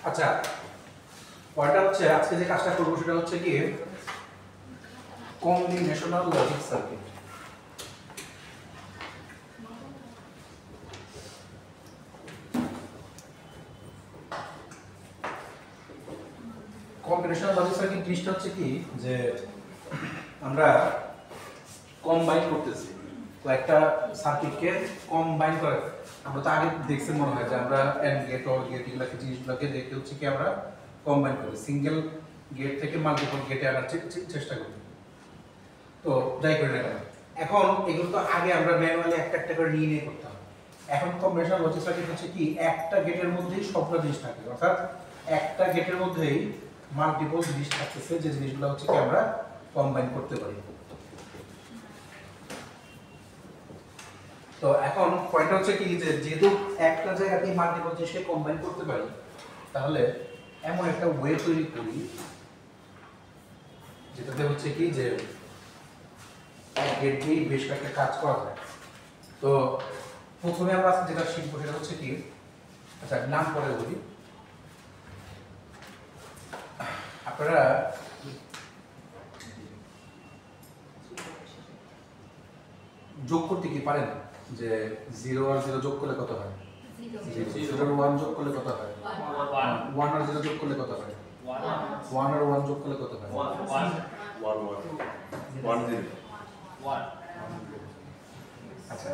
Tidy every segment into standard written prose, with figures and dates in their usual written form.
আচ্ছা, পরেরটা হচ্ছে আজকে যে কাজটা করবো সেটা হচ্ছে কি combinational logic circuit. Combinational logic circuit জিনিসটা হচ্ছে কি যে আমরা কম্বাইন করতেছি কয়েকটা সার্কিটকে কম্বাইন করে। আমরা তো আগে দেখছি মনে হয় যে আমরা এন্ড গেট অর গেট এগুলোকে জিনিসগুলোকে দেখে হচ্ছে কি আমরা কম্বাইন করি, সিঙ্গেল গেট থেকে মাল্টিপল গেটে আনার চেষ্টা করি। তো যাই করি না কেন, এখন এগুলো তো আগে আমরা ম্যানুয়ালি একটা একটা করে নিয়ে করতাম। এখন কম্বিনেশনাল লজিক সার্কিট হচ্ছে কি একটা গেটের মধ্যেই সবগুলো জিনিস থাকে, অর্থাৎ একটা গেটের মধ্যেই মাল্টিপল জিনিস থাকতেছে, যে জিনিসগুলো হচ্ছে কি আমরা কম্বাইন করতে পারি। তো এখন পয়েন্ট হচ্ছে কি যে যেহেতু একটা জায়গাতেই মাল্টিপল জিনিসকে কম্বাইন করতে পারি, তাহলে এমন একটা ওয়ে তৈরি করি যেটাতে হচ্ছে কি যে এক গেট দিয়েই বেশ কয়েকটা কাজ করা যায়। তো প্রথমে আমরা যেটা শিখবো সেটা হচ্ছে কি, আচ্ছা নাম পরে বলি। আপনারা যোগ করতে কি পারেন যে 0 আর 0 যোগ করলে কত হয়? 0 আর 1 যোগ করলে কত হয়? 1 আর 0 যোগ করলে কত হয়? 1 আর 1 যোগ করলে কত হয়? 1 আচ্ছা,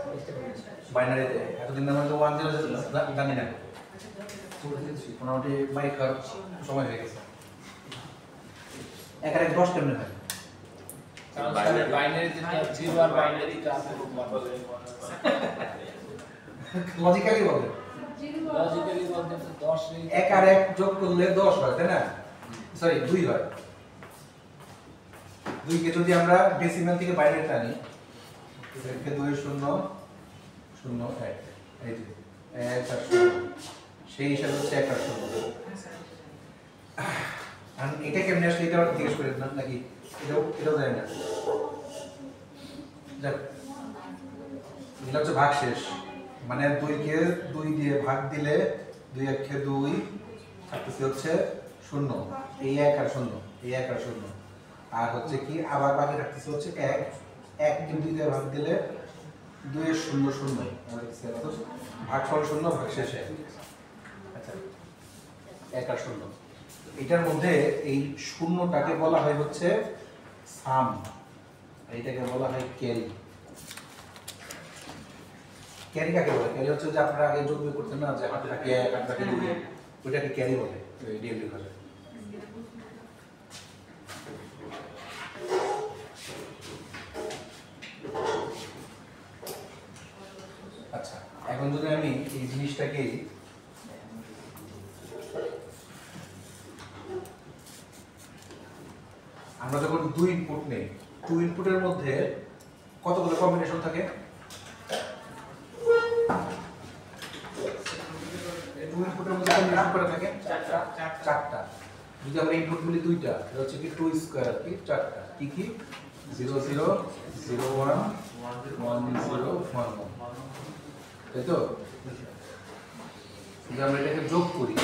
বাইনারিতে এতদিন আমরা তো 1 0 জানি না, মোটামুটি বাইক আর সময় হয়ে গেছে। এক আর 10 কেমনে হয়? লজিক্যালি বলে এক আর এক যোগ করলে 10 হয়, তাই না? সরি 2 হয়। 2 কে যদি আমরা ডেসিমাল থেকে বাইরে টানি, 2 0 0 1, এই যে 1 আর 0, সেই হিসাবে হচ্ছে 1 আর 0। আর এটা কেমনে আসলে এটা জিজ্ঞেস করেন না নাকি? এটাও যায় না। যাক, এটা হচ্ছে ভাগশেষ, মানে 2 কে 2 দিয়ে ভাগ দিলে 2 1 কে 2 থাকতেছে হচ্ছে 0, এই 1 আর 0, এই 1 আর 0, আর হচ্ছে কি আবার বাকি থাকতেছে হচ্ছে 1, 1 কে 2 দিয়ে ভাগ দিলে 2 এর 0 0, ভাগফল 0, ভাগশেষ 1। আচ্ছা, 1 আর 0, এটার মধ্যে এই শূন্যটাকে বলা হয় হচ্ছে সাম, এইটাকে বলা হয় ক্যারি। ক্যারি কাকে বলে? ক্যারি হচ্ছে যে আপনারা আগে যোগ বিয়োগ করতেন না, যে হাতে থাকে 1 হাতে থাকে 2, ওইটাকে ক্যারি বলে ডিএমডি ভাষায়। আচ্ছা, এখন যদি আমি এই জিনিসটাকে আমরা যখন 2 ইনপুট নেই, 2 ইনপুটের মধ্যে কতগুলো কম্বিনেশন থাকে? 2 ইনপুটের মধ্যে কম্বিনেশন করে থাকে চারটা। যদি আমরা ইনপুট বলি 2টা, এটা হচ্ছে কি 2 স্কয়ার কি 4টা। কি কি? 0 0 0 1 1 0 1 1, তাই তো? যদি আমরা এটাকে যোগ করি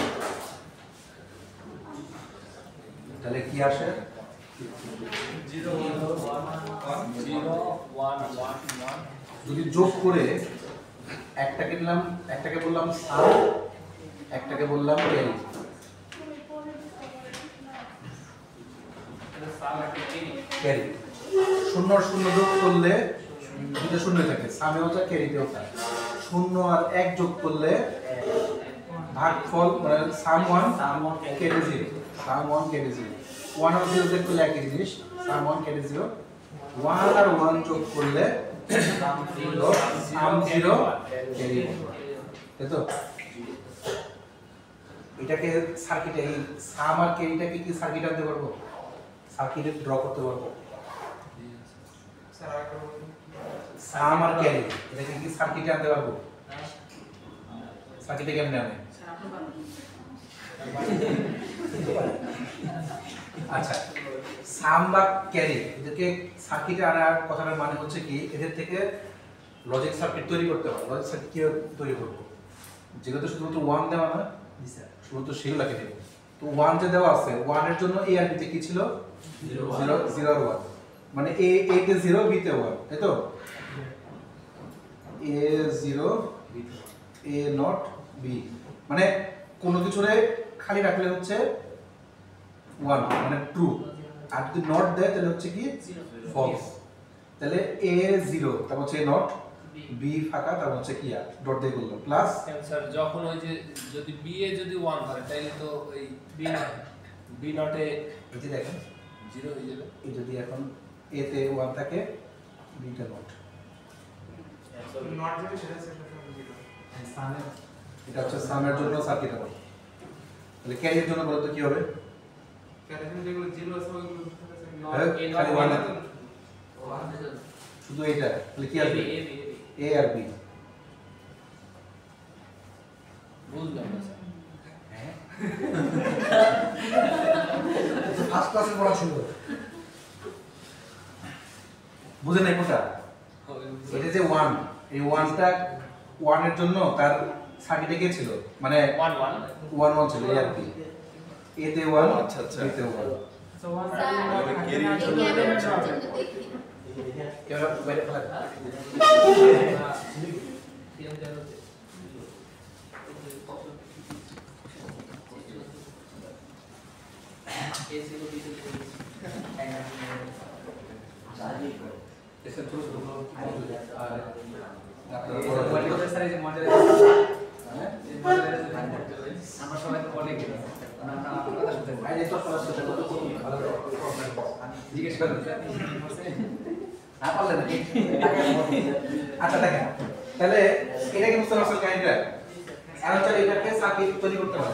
তাহলে কি আসে? 0 1 1 1। যদি যোগ করে একটাকে নিলাম, একটাকে বললাম সাম, একটাকে বললাম ক্যারি। ক্যারি 0 আর 0 যোগ করলে দুটো 0 থাকে, সামেও থাকে ক্যারিতেও থাকে। 0 আর 1 যোগ করলে ভাগফল মানে সাম 1 ক্যারি 0, সাম 1 ক্যারি 0। 1 আর 0 যোগ করলে একই জিনিস, সাম 1 ক্যারি 0। 1 আর 1 যোগ করলে সাম 0 ক্যারি 1, তাই তো? এটাকে সার্কিটে এই সাম আর ক্যারিটাকে কি সার্কিট আনতে পারবো? সার্কিটে ড্র করতে পারবো? সাম আর ক্যারি এটাকে কি সার্কিটে আনতে পারবো? সার্কিটে কেমনে আনে? আচ্ছা, সাম বা ক্যারি এদেরকে সার্কিটে আনার কথাটার মানে হচ্ছে কি এদের থেকে লজিক সার্কিট তৈরি করতে হবে। লজিক সার্কিট কিভাবে তৈরি করবো? যেগুলো তো শুধুমাত্র 1 দেওয়া না, শুরু তো সেগুলোকে দেব। তো 1 যে দেওয়া আছে 1 এর জন্য a আর b তে কি ছিল 0 0 আর 1 মানে a তে 0 b তে 1 তাই তো a 0 a নট b মানে কোনো কিছুরে খালি রাখলে হচ্ছে 1 মানে ট্রু আর যদি নট দেয় তাহলে হচ্ছে কি ফলস তাহলে a 0 তারপর হচ্ছে নট b ফাঁকা তারপর হচ্ছে কি আর ডট দিয়ে করলাম প্লাস স্যার যখন ওই যে যদি b এ যদি 1 ধরে তাহলে তো ওই b নটে এই যে দেখেন 0 হয়ে যাবে এই যদি এখন a তে 1 থাকে b তে নট নট যেটা সেটা সেটা 0 এটা হচ্ছে সামের জন্য সার্কিট হবে তাহলে ক্যারির জন্য বলতো কি হবে ক্যারেক্টার যেগুলো 0 আছে ওইগুলো হ্যাঁ, খালি 1 আছে। 1 শুধু এইটা তাহলে কি আসবে a আর b বুঝলাম না স্যার হ্যাঁ ফার্স্ট ক্লাসে পড়া ছিল বুঝে নাই কোনটা এটা যে 1 এই 1টা 1 এর জন্য তার সার্কিটে গিয়েছিল মানে 1 1 1 1 ছিল a আর b a তে 1 আচ্ছা, আচ্ছা। b তে 1 এবার বাইরে ফেলা এসে ছোট ছোট আর আপনারা বড় বড় আমরা সবাই তো বলে গেছি আইলে তো ক্লাস করতে ভালো জিজ্ঞেস করুন না পারলে না আচ্ছা দেখেন তাহলে এটা কি বুঝতে পারছেন কাহিনীটা এখন চল এটাকে সার্কিট তৈরি করতে হবে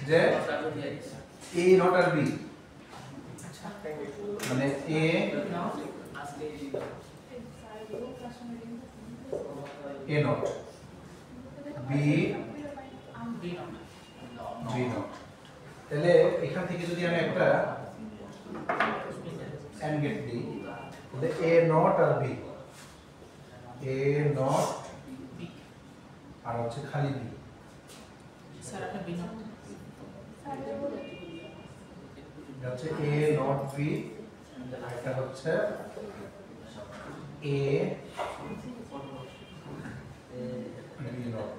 যে a নট আর b মানে a নট b নট তাহলে এখান থেকে যদি আমি একটা এন্ড গেট দিই তাহলে a নট আর b a নট আর হচ্ছে খালি b স্যার একটা বি নট এটা হচ্ছে a নট b আর এটা হচ্ছে a b not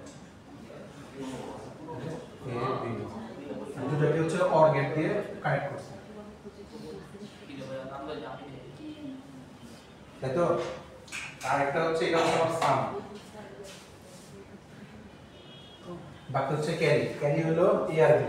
a b not দুটোকে হচ্ছে অর গেট দিয়ে কানেক্ট করছে তাই তো আর একটা হচ্ছে এটা হচ্ছে আমার সাম বাকি হচ্ছে ক্যারি ক্যারি হলো a আর b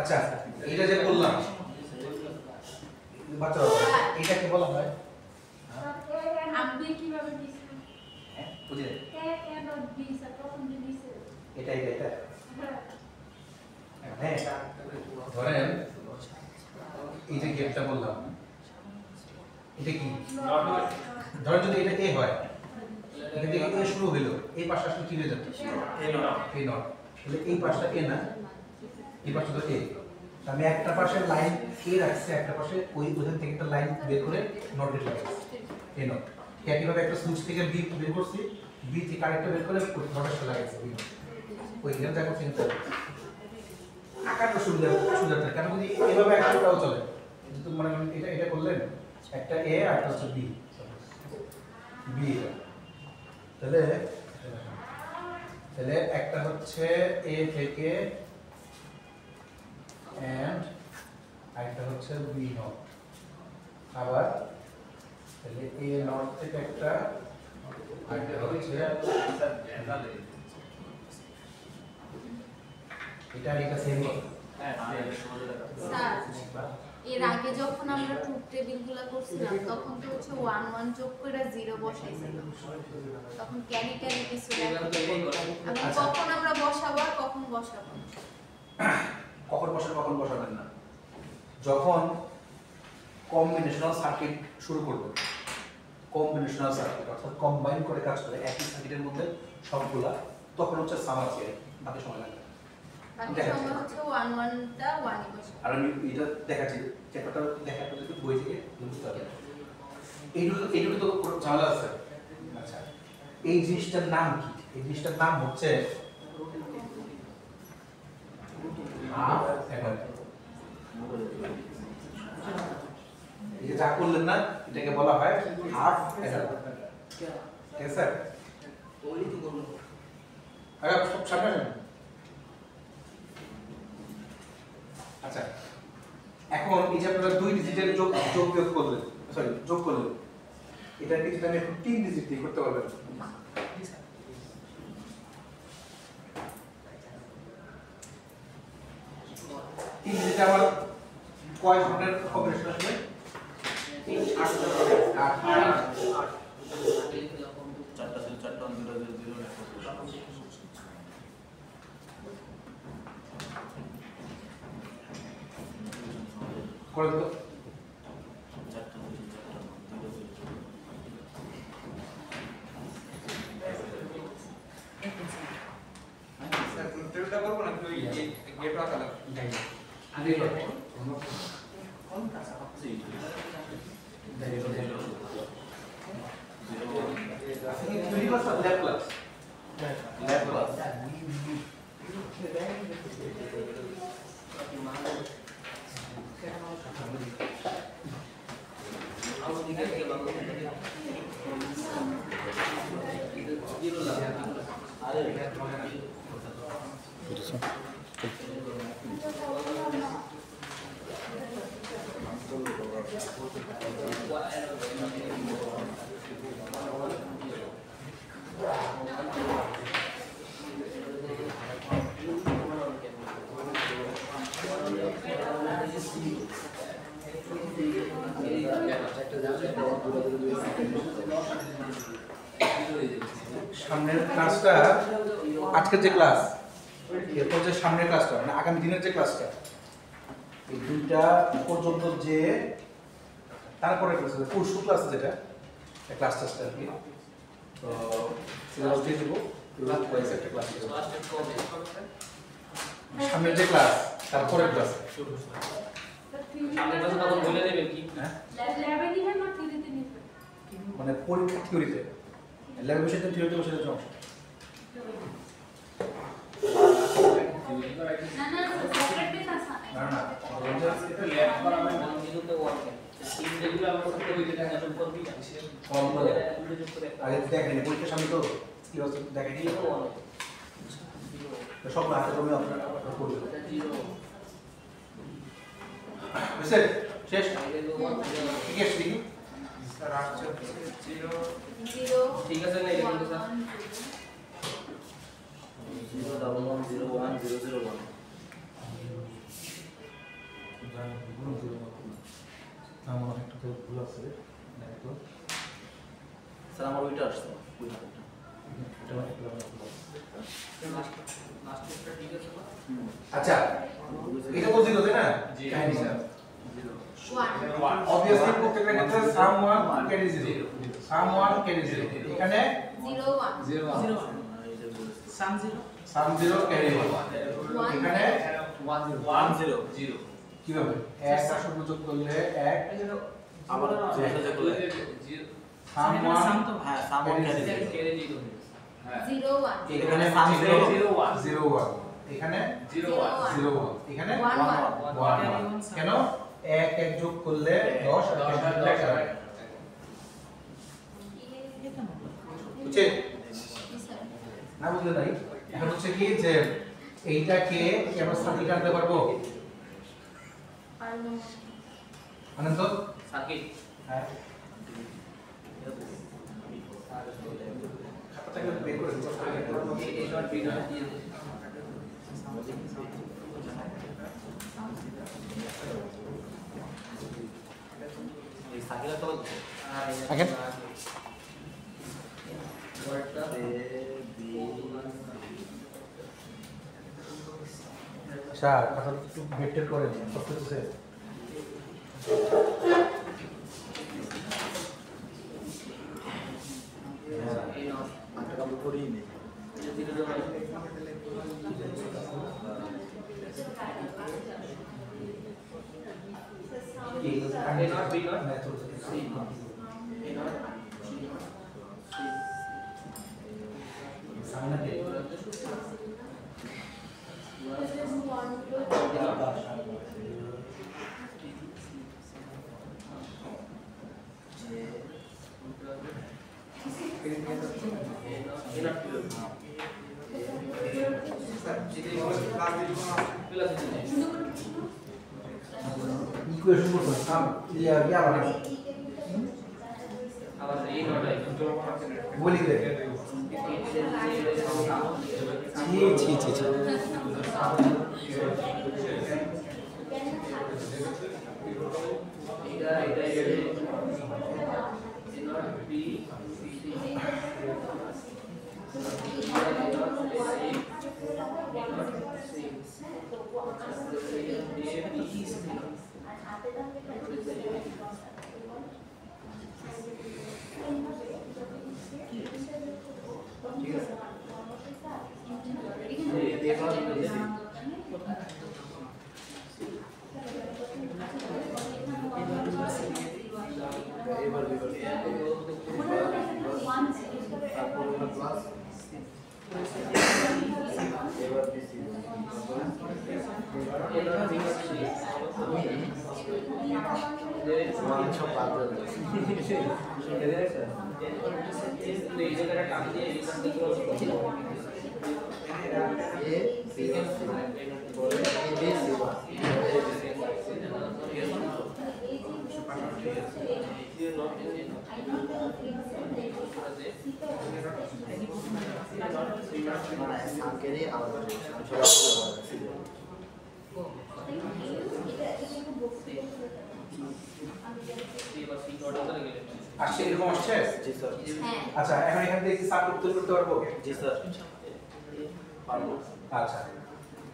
আচ্ছা এটা যে বললাম বাচ্চারা এটা কি বলা হয় আপনি কিভাবে দিছেন হ্যাঁ বুঝলে এ এ ডট বি স্যার প্রথম যে দিছে এটা হ্যাঁ হ্যাঁ ধরেন এই যে গেটটা বললাম এটা কি ধরেন যদি এটা a হয় এখান থেকে a শুরু হলো এই পাশটা আসলে কি হয়ে যাবে a নট তাহলে এই পাশটা a না এই পাশটা তো a আমি একটা পাশে লাইন a রাখছি একটা পাশে ওইখান থেকে একটা লাইন বের করে নট গেট লাগাইছি a নট একইভাবে একটা সুইচ থেকে b বের করছি b থেকে আরেকটা বের করে নটের সাথে লাগাইছি b নট ওইখানে যা করছি আকারটা সুবিধা কেন যদি এভাবে একটাও চলে কিন্তু মানে এটা করলেন একটা a আর একটা হচ্ছে b তাহলে একটা হচ্ছে a থেকে and আরেকটা হচ্ছে b নট আবার তাহলে a নট থেকে একটা আরেকটা হচ্ছে এটা সেম স্যার এর আগে যখন আমরা ট্রুথ টেবিলগুলো করছিলাম তখন তো হচ্ছে 1 1 যোগ করে 0 বসাইছিলাম তখন ক্যারি ক্যারি কিছু দেখাতে বলতাম এখন কখন আমরা বসাবো আর কখন বসাবো কখন বসাবেন না যখন কম্বিনেশনাল সার্কিট শুরু করবে কম্বিনেশনাল সার্কিট অর্থাৎ কম্বাইন করে কাজ করে একই সার্কিটের মধ্যে সবগুলা তখন হচ্ছে সামার সিরিজ বাকি সময় লাগবে বাকি দেখা সময় যাচ্ছে। হচ্ছে 1-1টা 1-ই বসে। আর আমি এটা দেখাচ্ছি চ্যাপ্টারটা দেখাটা যদি বই থেকে বুঝতে পারবে এইটুকু তো পুরো ঝামেলা আছে। আচ্ছা এই জিনিসটার নাম কি? এই জিনিসটার নাম হচ্ছে হাফ একক। এই যে যা করলেন না এটাকে বলা হয় হাফ একক। ঠিক আছে? আগে সব সামনে আসেন। আচ্ছা এখন এই যে আপনারা 2 ডিজিটের যোগ বিয়োগ করলেন, সরি যোগ করলেন, এটা কি যদি আমি এখন 3 ডিজিট দিয়ে করতে পারবেন? 3 ডিজিটে আমার কয় ধরনের কম্বিনেশন আসবে? 8 করে তো স্যার ট্রেলটা করব না কি ওই গেট রাখা লাগবে আগে করব থিওরি ক্লাস আর ল্যাব ক্লাস? Lab class. সামনের ক্লাসটা আজকের যে ক্লাস, এরপর যে সামনের ক্লাসটা মানে আগামী দিনের যে ক্লাসটা, এই দুইটা পর্যন্ত যে তারপরে ক্লাস আছে পরশু ক্লাস যেটা ক্লাস টেস্ট আর কি, তো সিলেবাস দিয়ে দেবো একটা ক্লাস সামনের যে ক্লাস তারপরে ক্লাস মানে পরীক্ষা থিওরিতে ল্যাব বিষয়টা থিওরিতে বসে সমস্যা না না এটা ল্যাব করা মানে বন্ধুতে ওয়ার্ক তিন যেগুলো আমরা করতে হইতে টাকা সব করবি কম করে আগে দেখেন পরীক্ষার সামনে তো কি হচ্ছে দেখেন সব হাতে কমে আপনারা করবেন বুঝছেন শেষ ঠিক আছে দেখি স্যার আসছে 0 0 ঠিক আছে না এটা কিন্তু স্যার 0110101 আমার একটা তো ভুল আছে দেখো স্যার আমার ওইটা আসছে ওইটা এটা একটা ভুল আছে লাস্টটা ঠিক আছে না আচ্ছা এটা তো জিরো তাই না জি। কাহিনী স্যার 1 obviously প্রত্যেকটা ক্ষেত্রে someone carry zero someone carry zero এখানে 0 1 সাম zero some zero carry one এখানে 0 কিভাবে এক আর শূন্য যোগ করলে এক আবার যেটা যে করলে someone সাম তো হ্যাঁ সামন ক্যারি কেড়ে দিল হ্যাঁ 0 1 এখানে some zero 0 1 এখানে 0 1 0 1 এখানে 1 1 কেন এক এক যোগ করলে 10 আর 10 যোগ করলে 11 বুঝছেন না বুঝলে নাই এখন হচ্ছে কি যে এইটাকে কি আমরা সার্কিট আনতে পারবো আনন্দ সার্কিট হ্যাঁ খাতাটাকে বের করে এই শর্ট ভিডিও দিয়ে এই সাকিরা তো আগে আচ্ছা খাতা একটু বেটের করে কষ্ট হচ্ছে এই নাও আটটা কমপ্লিট করেই নেই এটা দিলে কি A not B not method C A not সামনে ইকুয়েশন করতে সাম ইয়া মানে আলাদা A not I বলি দে ছি ছি ছি আসছে এরকম আসছে জি স্যার হ্যাঁ আচ্ছা এখন এখান থেকে কি সার্কিট তৈরি করতে পারবো জি স্যার পারবো আচ্ছা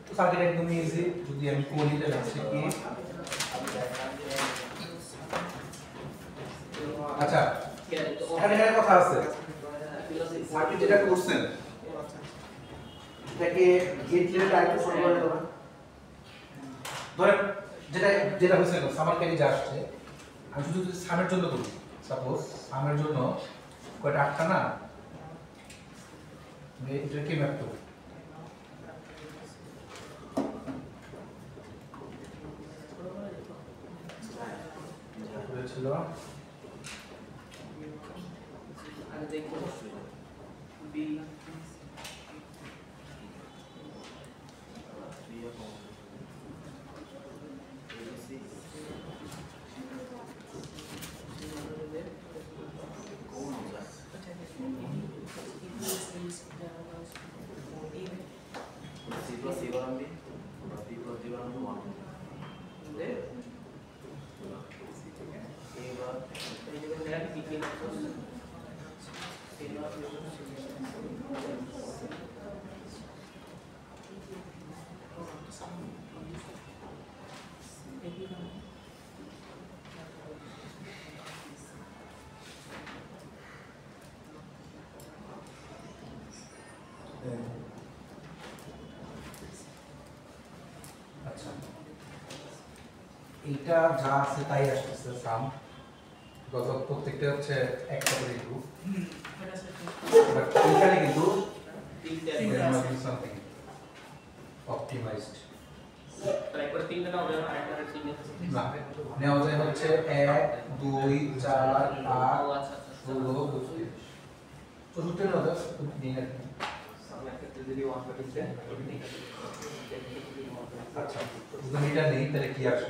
তো সার্কিট একদম ইজি যদি আমি করি তাহলে হচ্ছে কি আচ্ছা এখানে কথা আছে সার্কিট যেটা করছেন এটাকে গেট লেভেল আরেকটু ছোট করে দেবো ধরেন যেটা যেটা হয়েছে সামার ক্যারি যা আসছে আমি শুধু যদি সামের জন্য করি সাপোজ সামের জন্য কয়টা আটটা না এটা কি ম্যাপ করব ছিল আর দেখো B আচ্ছা এটা যা আছে তাই আসছে সাম গত প্রত্যেকটা হচ্ছে একটা করে গ্রুপ বাট এখানে কিন্তু সামথিং অপটিমাইজড ট্রাই করে তিনটা নাও আর একটা সিঙ্গেল না নেওয়া যায় হচ্ছে 1 2 4 8 আচ্ছা 16 32 চতুর্থ নেওয়া যায় নিয়ে নেন যদি 1 করতে আচ্ছা যদি এটা নেই তাহলে কি আসে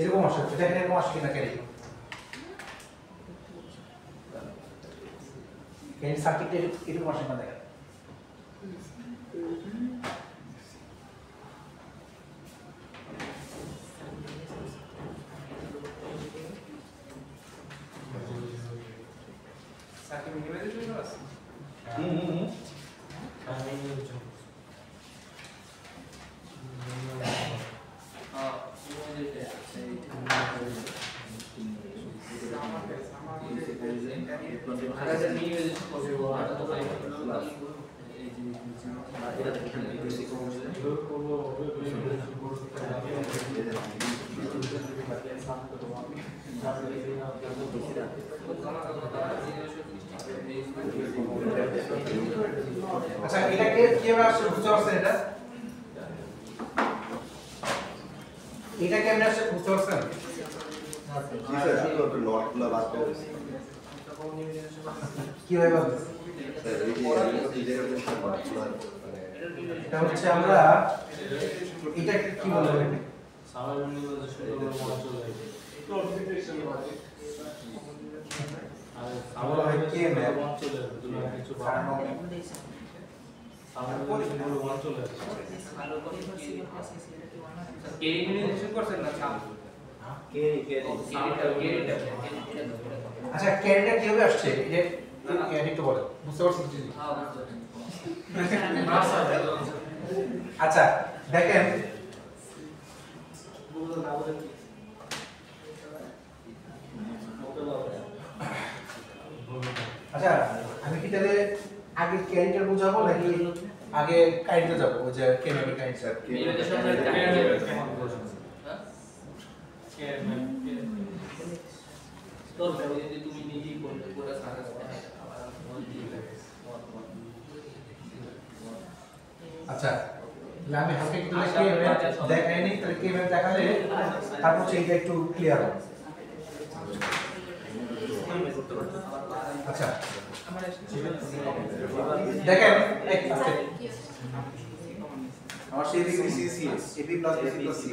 এরকম আসে, এটা এরকম আসে কিনা ক্যারি ক্যারি সার্কিটে এরকম আসে না দেখেন। সাকি মিনিমাইজ জন্য আছে আচ্ছা এটাকে কিভাবে আসছে বুঝতে পারছেন? এটা কেমনে আসছে বুঝতে পারছেন? কিভাবে বলতে এটা হচ্ছে আমরা এটাকে কি বলবো আমরা হয় কে ম্যাপ মিনিমাইজেশন করছেন না ছাপ আচ্ছা ক্যারিটা কিভাবে আসছে এটা ক্যারি তো বলে বুঝতে পারছেন কি? আচ্ছা দেখেন আচ্ছা আমি কি তাহলে আগে ক্যারিটা বুঝাবো নাকি আগে কাইন্ডে যাব ওই যে কেমিক্যাল কাইন্ড স্যার তুমি নিজেই করতে করে আচ্ছা তাহলে আমি হালকা একটু দেখাইনি তাহলে কেমিক্যাল দেখালে তারপর হচ্ছে এটা একটু ক্লিয়ার হবে। আচ্ছা দেখেন আমার সেই দিকে CCS AP plus BC plus C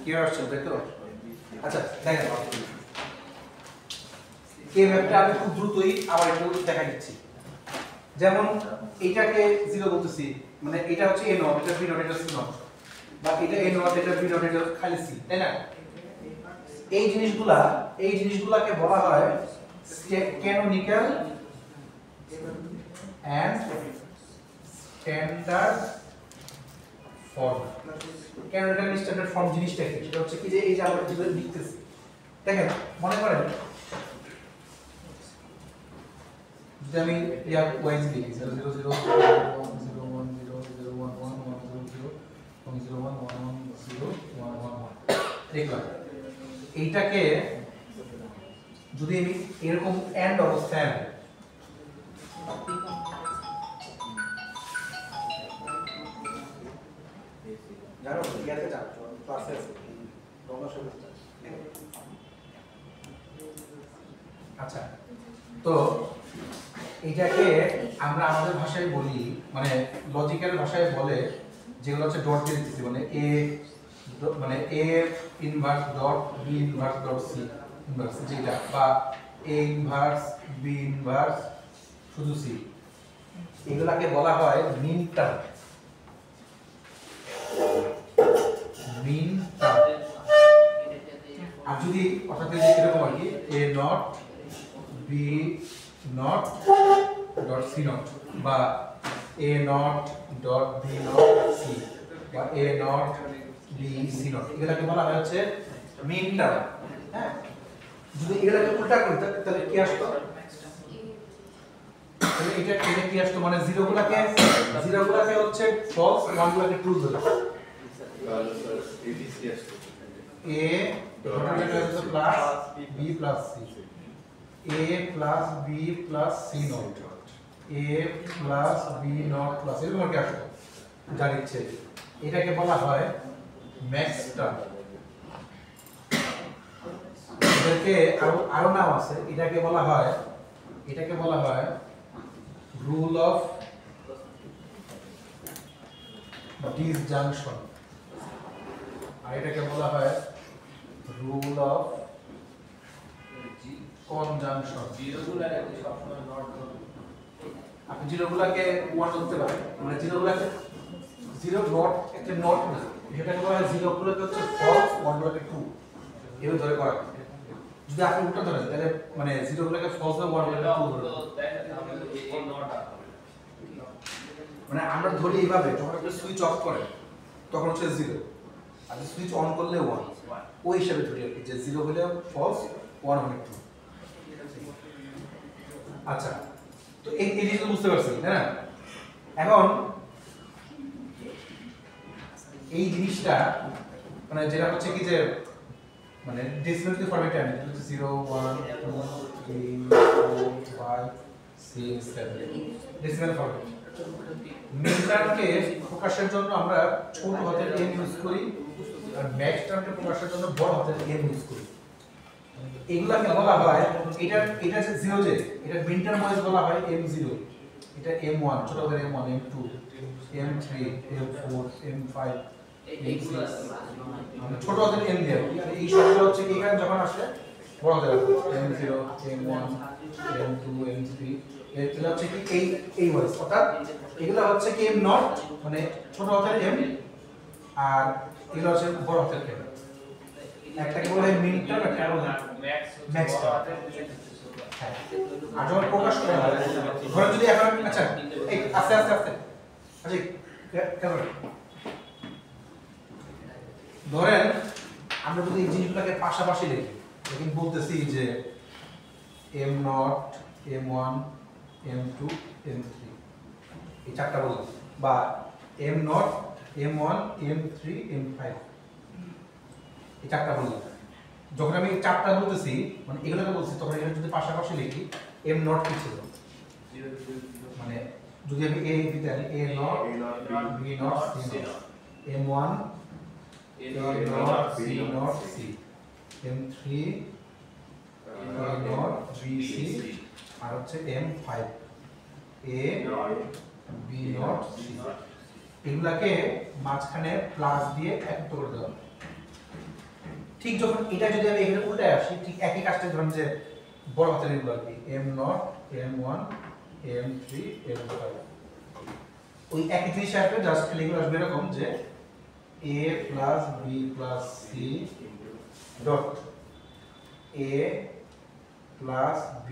কি আসছে দেখো। আচ্ছা দেখেন এই ম্যাপটা আমি খুব দ্রুতই আবার একটু দেখা দিচ্ছি। যেমন এইটাকে 0 বলতেছি মানে এটা হচ্ছে a নট এটা b নট এটা c নট বা এটা a নট এটা b নট এটা খালি c তাই না? এই জিনিসগুলাকে বলা হয় canonical and standard form. Canonical standard form জিনিসটা কি? সেটা হচ্ছে কি যে এই যে আমরা যেটা লিখতেছি দেখেন মনে করেন যদি আমি ইয়া ওয়াইজ লিখি 0 0 0 0 1 0 0 0 1 1 1 0 0 0 1 1 1 0 1 1 1 দেখলাম এইটাকে যদি আমি এরকম এন্ড অবস্থায় আনি জানো ইয়াতে যাও ক্লাসে আছে তোমরা সব আচ্ছা তো এটাকে আমরা আমাদের ভাষায় বলি মানে লজিক্যাল ভাষায় বলে যেগুলো হচ্ছে ডট দিয়ে দিতেছি মানে A inverse dot B inverse dot C inverse যেটা বা এ ইনভার্স বি ইনভার্স শুধু সি এগুলাকে বলা হয় মিন টার্ম। মিন টার্ম আর যদি অর্থাৎ এরকম আর কি A not B not dot C not বা A not dot B not C বা A not B C not এগুলাকে বলা হয় হচ্ছে মিন টার্ম। হ্যাঁ যদি এগুলাকে উল্টা করি তাহলে কি আসতো? তাহলে এটা কি আসতো মানে জিরো গুলাকে হচ্ছে ফলস ওয়ান গুলাকে ট্রু ধরে এবিসি আসতো A plus B plus C a plus b plus c naught a plus b naught plus এরকম কি আসবে জানিচ্ছে এটাকে বলা হয় ম্যাক্স টার্ম। এটাকে আরো নাম আছে এটাকে বলা হয় রুল অফ ডিসজাংশন, আর এটাকে বলা হয় রুল অফ কনজাংশন। জিরোগুলার একটু সবসময় নট ধরুন। আপনি জিরোগুলাকে ওয়ান ধরতে পারেন, মানে জিরোগুলাকে জিরো নট একটা নট না, সেটাকে বলা হয় জিরোগুলোকে হচ্ছে ফলস, ওয়ানগুলোকে ট্রু, এভাবে ধরে করা। যদি আপনি উল্টা ধরেন তাহলে মানে জিরোগুলোকে ফলস আর ওয়ানগুলোকে ট্রু ধরে, মানে আমরা ধরি এইভাবে, যখন আপনি সুইচ অফ করেন তখন হচ্ছে জিরো, আর সুইচ অন করলে ওয়ান, ওই হিসাবে ধরি আর কি, যে জিরো হলে ফলস, ওয়ান হলে ট্রু। আচ্ছা, তো এই জিনিসটা বুঝতে পারছেন তাই না? এখন এই জিনিসটা মানে যেটা হচ্ছে কি যে মানে ডেসিমাল ফরম্যাটে আনি, হচ্ছে 0 1 2 3 4 5 6 7 ডেসিমাল ফরম্যাট। মিন টার্মকে প্রকাশের জন্য আমরা ছোট হাতের m ইউজ করি, আর ম্যাক্স টার্মকে প্রকাশের জন্য বড় হাতের m ইউজ করি। এগুলাকে বলা হয়, এটা যে 0 যে এটা মিন টার্ম ওয়াইজ বলা হয় m0, এটা m1 ছোট হাতের m1 m2 m3 m4 m5 ছোট হাতের m দিয়ে, এই সবগুলো হচ্ছে কি এখানে যখন আসে বড় হাতের m0 m1 m2 m3, এগুলো হচ্ছে কি এই ওয়াইজ, অর্থাৎ এগুলো হচ্ছে কি m নট মানে ছোট হাতের m, আর এগুলো হচ্ছে বড় হাতের m। একটাকে বলা হয় মিন টার্ম, একটা বলা হয় ম্যাক্স টার্ম। হ্যাঁ, আর যখন প্রকাশ করা হয়, ধরেন যদি এখন আচ্ছা এই আস্তে আস্তে আস্তে আচ্ছা কেন ধরেন আমরা যদি এই জিনিসগুলোকে পাশাপাশি লিখি, এখন বলতেছি যে m0 m1 m2 m3 এই চারটা বললাম, বা m0 m1 m3 m5 এই চারটা বললাম। যখন আমি চারটা বলতেছি মানে এগুলোকে বলছি, তখন এখানে যদি পাশাপাশি লিখি m0 কি ছিল, মানে যদি আমি a দিতে আনি a0 b0 c0, m1 a0 b0 c, m3 a0 bc, আর হচ্ছে m5 a b0 c। এগুলাকে মাঝখানে প্লাস দিয়ে একত্র করে দেওয়া। ঠিক যখন এটা যদি আমি এখানে উল্টায় আসি, ঠিক একই কাজটা ধরুন যে বড় হাতের এগুলো কি m0 m1 m3 m5, ওই একই জিনিস আসবে, জাস্ট এগুলো আসবে এরকম যে a plus b plus c dot a plus b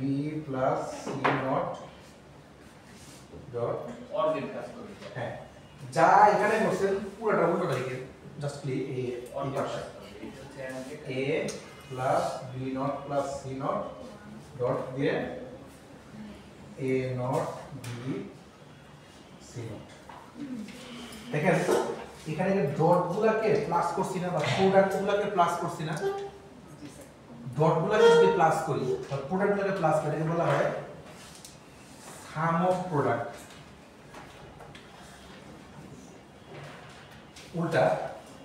plus c not dot অর্গের কাজ করে। হ্যাঁ, যা এখানে বসেন পুরোটা উল্টোটা লিখে জাস্ট এই পাশে a plus b not plus c not dot দিয়ে a not b c not। দেখেন এখানে যে ডটগুলোকে প্লাস করছি না বা প্রোডাক্টগুলোকে প্লাস করছি না, ডটগুলোকে যদি প্লাস করি বা প্রোডাক্টগুলোকে প্লাস করি, এটাকে বলা হয় সাম অফ প্রোডাক্ট। উল্টা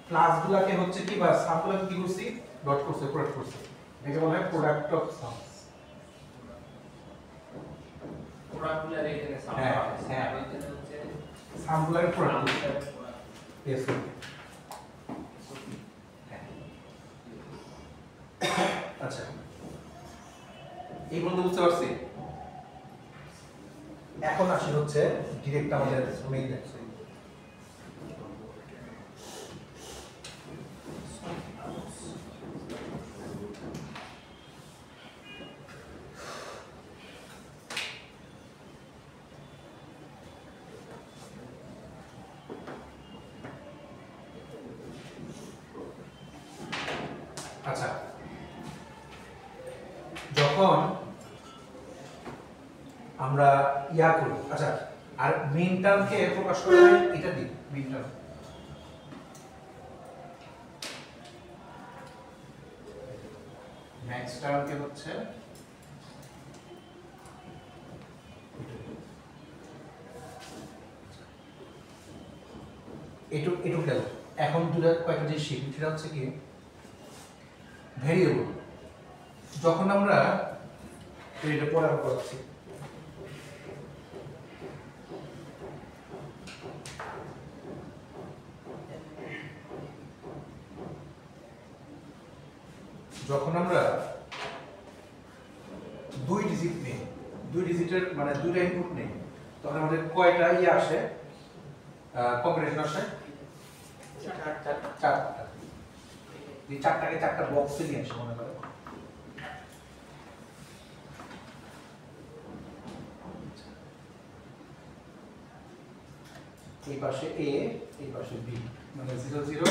প্লাসগুলোকে হচ্ছে কি বা সামগুলোকে কি করছি, ডট করছে, প্রোডাক্ট করছে, এটাকে বলা হয় প্রোডাক্ট অফ সামস। প্রোডাক্টগুলো এখানে সাম হ্যাঁ, আছে, হ্যাঁ। এখানে হচ্ছে সামগুলোকে প্রোডাক্ট yes আচ্ছা, এই বলতে বুঝতে পারছি। এখন আসি হচ্ছে ডিরেক্ট আমাদের মেইন লেকচার। আচ্ছা, যখন আমরা ইয়া করি, আচ্ছা আর মেইন টার্মকে প্রকাশ করা হয় এটা দিই, মেইন টার্ম ম্যাক্স টার্মকে হচ্ছে এটুক গেল। এখন দুটো কয়েকটা জিনিস শিখি, সেটা হচ্ছে কি ভেরিয়েবল। যখন আমরা এটা পড়ার করছি, যখন আমরা দুই ডিজিট নেই, দুই ডিজিটের মানে দুইটা ইনপুট নেই, তখন আমাদের কয়টা ইয়ে আসে, কম্বিনেশন আসে? চারটা। এই চারটাকে চারটা বক্সে নিয়ে আসে মনে করো। এই পাশে এ, এই পাশে বি, মানে 0 0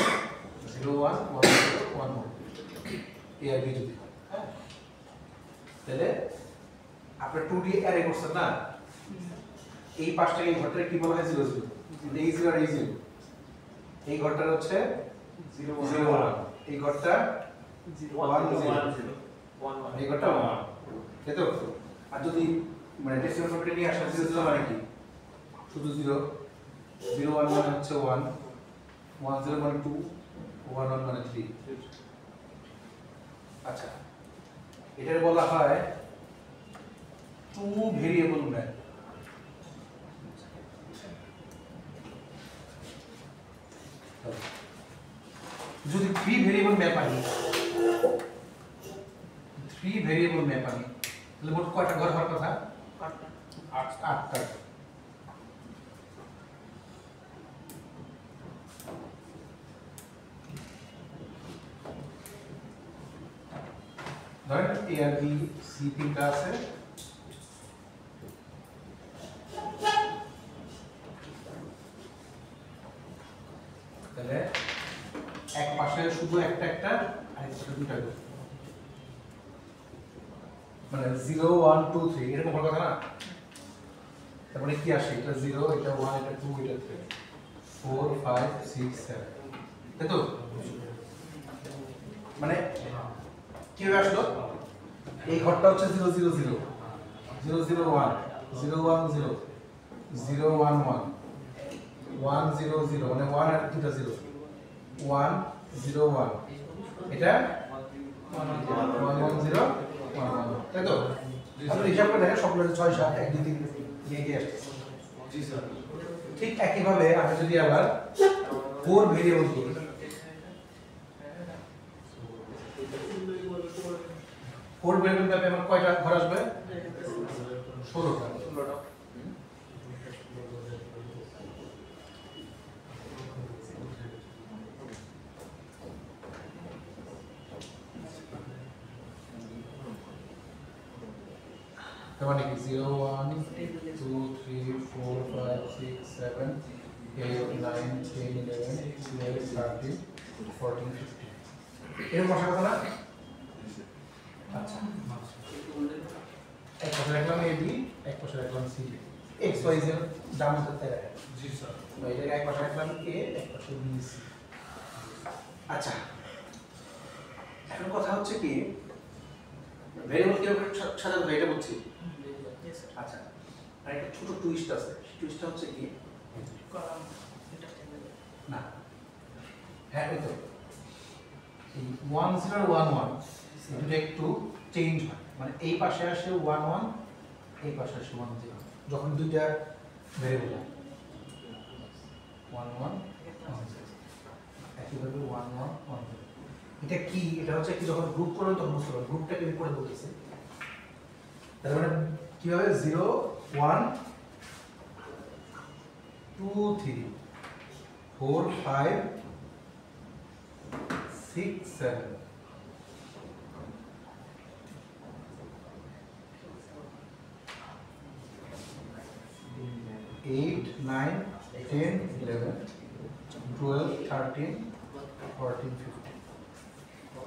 0 1 1 0 1 1 এ আর বি যদি হয়, হ্যাঁ, তাহলে আপনি 2D অ্যারে করছেন না, এই পাশটাকে এই ঘরটাকে কি বলা হয় 0 0, এই 0 আর এই 0, এই ঘরটা হচ্ছে 0 1, এই ঘরটা 1 0, এই ঘরটা 1, তাই তো? আর যদি মানে ডেসিমাল ফ্যাক্টরে নিয়ে আসা 0 0 মানে কি? শুধু 0 0 1 মানে হচ্ছে 1 1 0 মানে 2 1 1 মানে 3। আচ্ছা, এটার বলা হয় টু ভেরিয়েবল ম্যাপ। যদি 3 ভেরিয়েবল ম্যাপ আনি, 3 ভেরিয়েবল ম্যাপ আনি, তাহলে মোট কয়টা ঘর হওয়ার কথা? 8টা। ধরেন এ আর বি সি তিনটা আছে, তাহলে এক পাশে শুধু একটা একটা আর এক পাশে দুইটা করে, মানে 0 1 2 3 এরকম হওয়ার কথা না। তারপরে কি আসে? এটা 0, এটা 1, এটা 2, এটা 3, 4 5 6 7, তাই তো? মানে কিভাবে আসলো? এই ঘরটা হচ্ছে 0 0 0 0 0 1 0 1 0 0 1 1 1 0 0, মানে 1 আর দুটো 0 1 0 1, এটা 1 1 0 1 1, তাই তো? আপনি হিসাব করে দেখেন সবগুলো 6 7 1 2 3 এগিয়ে আসছে। জি স্যার। ঠিক একইভাবে আমি যদি আবার 4 ভেরিয়েবল করি, 4 ভেরিয়েবল ম্যাপে আমার কয়টা ঘর আসবে? 16টা। মানে কি 0 1 2 3 4 5 6 7 8 9 10 11 12 13 14 15 এরকম আসার কথা না? আচ্ছা, এক পাশে রাখলাম এ বি, এক পাশে রাখলাম সি, এক্স ওয়াই জেড ডান হাতে রাখা। জি স্যার। তো এটা এক পাশে রাখলাম এ, এক পাশে বি সি। আচ্ছা, এখন কথা হচ্ছে কি ভেরিয়েবল কিভাবে সাজাবো এটা বলছি। আচ্ছা, আর একটা ছোট টুইস্ট আছে, টুইস্টটা হচ্ছে কি না, হ্যাঁ ওই তো এই 1 0 1 1 এটা একটু চেঞ্জ হয়, মানে এই পাশে আসে 1 1, এই পাশে আসে 1 0, যখন দুইটা ভেরিয়েবল 1 1 1 0, একইভাবে 1 1 1 0। এটা কি? এটা হচ্ছে কি যখন গ্রুপ করবে তখন বুঝতে পারবে গ্রুপটাকে আমি করে বলতেছি। তার মানে কিভাবে 0 1 2 3 4 5 6 7 8 9 10 11 12 13 14 15।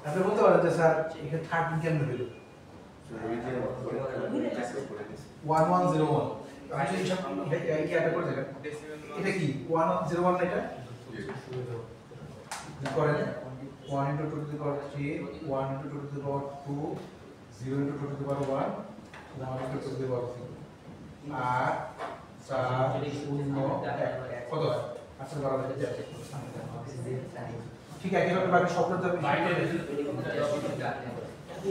আপনি বলতে পারেন যে স্যার এখানে 13 কেন হলো? 1101 আপনি হিসাব এটা করে দেখেন, এটা কি 101 না? এটা করেন 1 into 2 to the power 3, 1 into 2 to the power 2, 0 into 2 to the power 1, 1 into 2 to the power 3 আর 4 0 1 কত হয়? আসলে বলা যায় ঠিক একইভাবে বাকি সবগুলো তো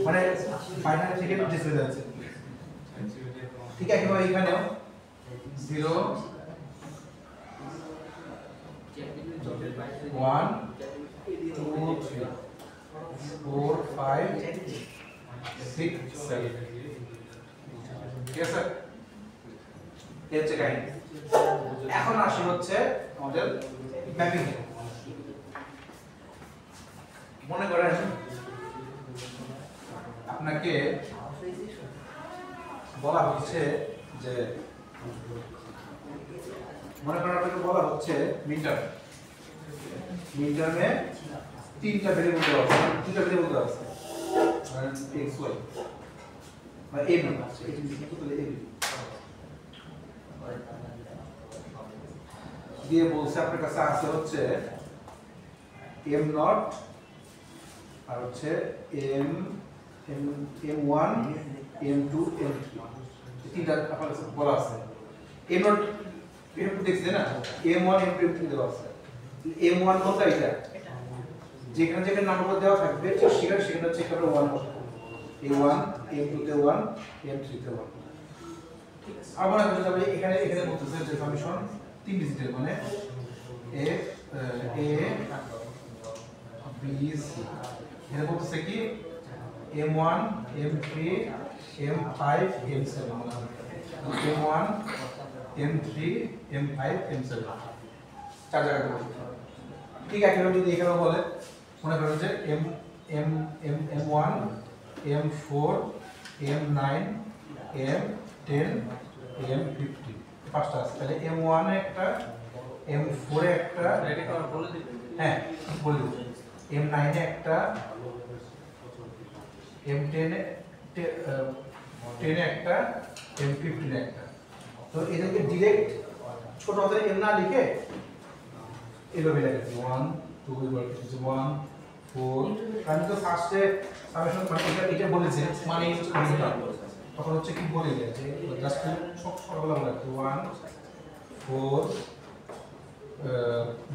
মানে ফাইনাল থেকে ডিসপ্লে যাচ্ছে। ঠিক একইভাবে এখানেও 0 1 2 3 4 5 6 7 ঠিক আছে এই হচ্ছে কাহিনী এখন আসি হচ্ছে আমাদের ম্যাপিং মনে করেন আপনাকে বলা হচ্ছে যে মনে করেন আপনাকে বলা হচ্ছে মিটারে তিনটা ভেরিয়েবল দেওয়া আছে দুটো ভেরিয়েবল দেওয়া আছে ধরেন x y বা a বি আছে এটা লিখতে তাহলে a বি দিয়ে বলছে আপনার কাছে আছে হচ্ছে m নট আর হচ্ছে m1 m2 m3 তিনটা আপনার কাছে বলা আছে m নট m2 দেখছেন না m1 m2 m3 দেওয়া আছে m1 বলতে এটা যেখানে যেখানে নাম্বার দেওয়া থাকবে সেখানে সেখানে চেক করে 1 বসাবো a1 m2 তে 1 m3 তে 1 আবার আমরা যাবে এখানে এখানে বলতেছে যে ফাংশন তিন ডিজিটের মানে a b c এর বলতেছে কি m1 m3 m5 m7 m1 m3 m5 m7 চার জায়গাতে বলতে ঠিক আছে যদি এখানে বলে মনে করেন যে m1 m4 m9 m10 m50 পাঁচটা আছে তাহলে m1 একটা m4 এ একটা রেডি করা বলে দিবেন হ্যাঁ বলে দেব m9 এ একটা m10 এ 10 এ একটা m15 এ একটা তো এদেরকে ডাইরেক্ট ছোট হাতের m না লিখে এভাবে লেখা 1 2 এবার কিছু 1 4 আমি তো ফার্স্টে সামেশন মানে এটা বলেছে মানে তখন হচ্ছে কি বলে যে জাস্ট সব সবগুলো বলে 1 4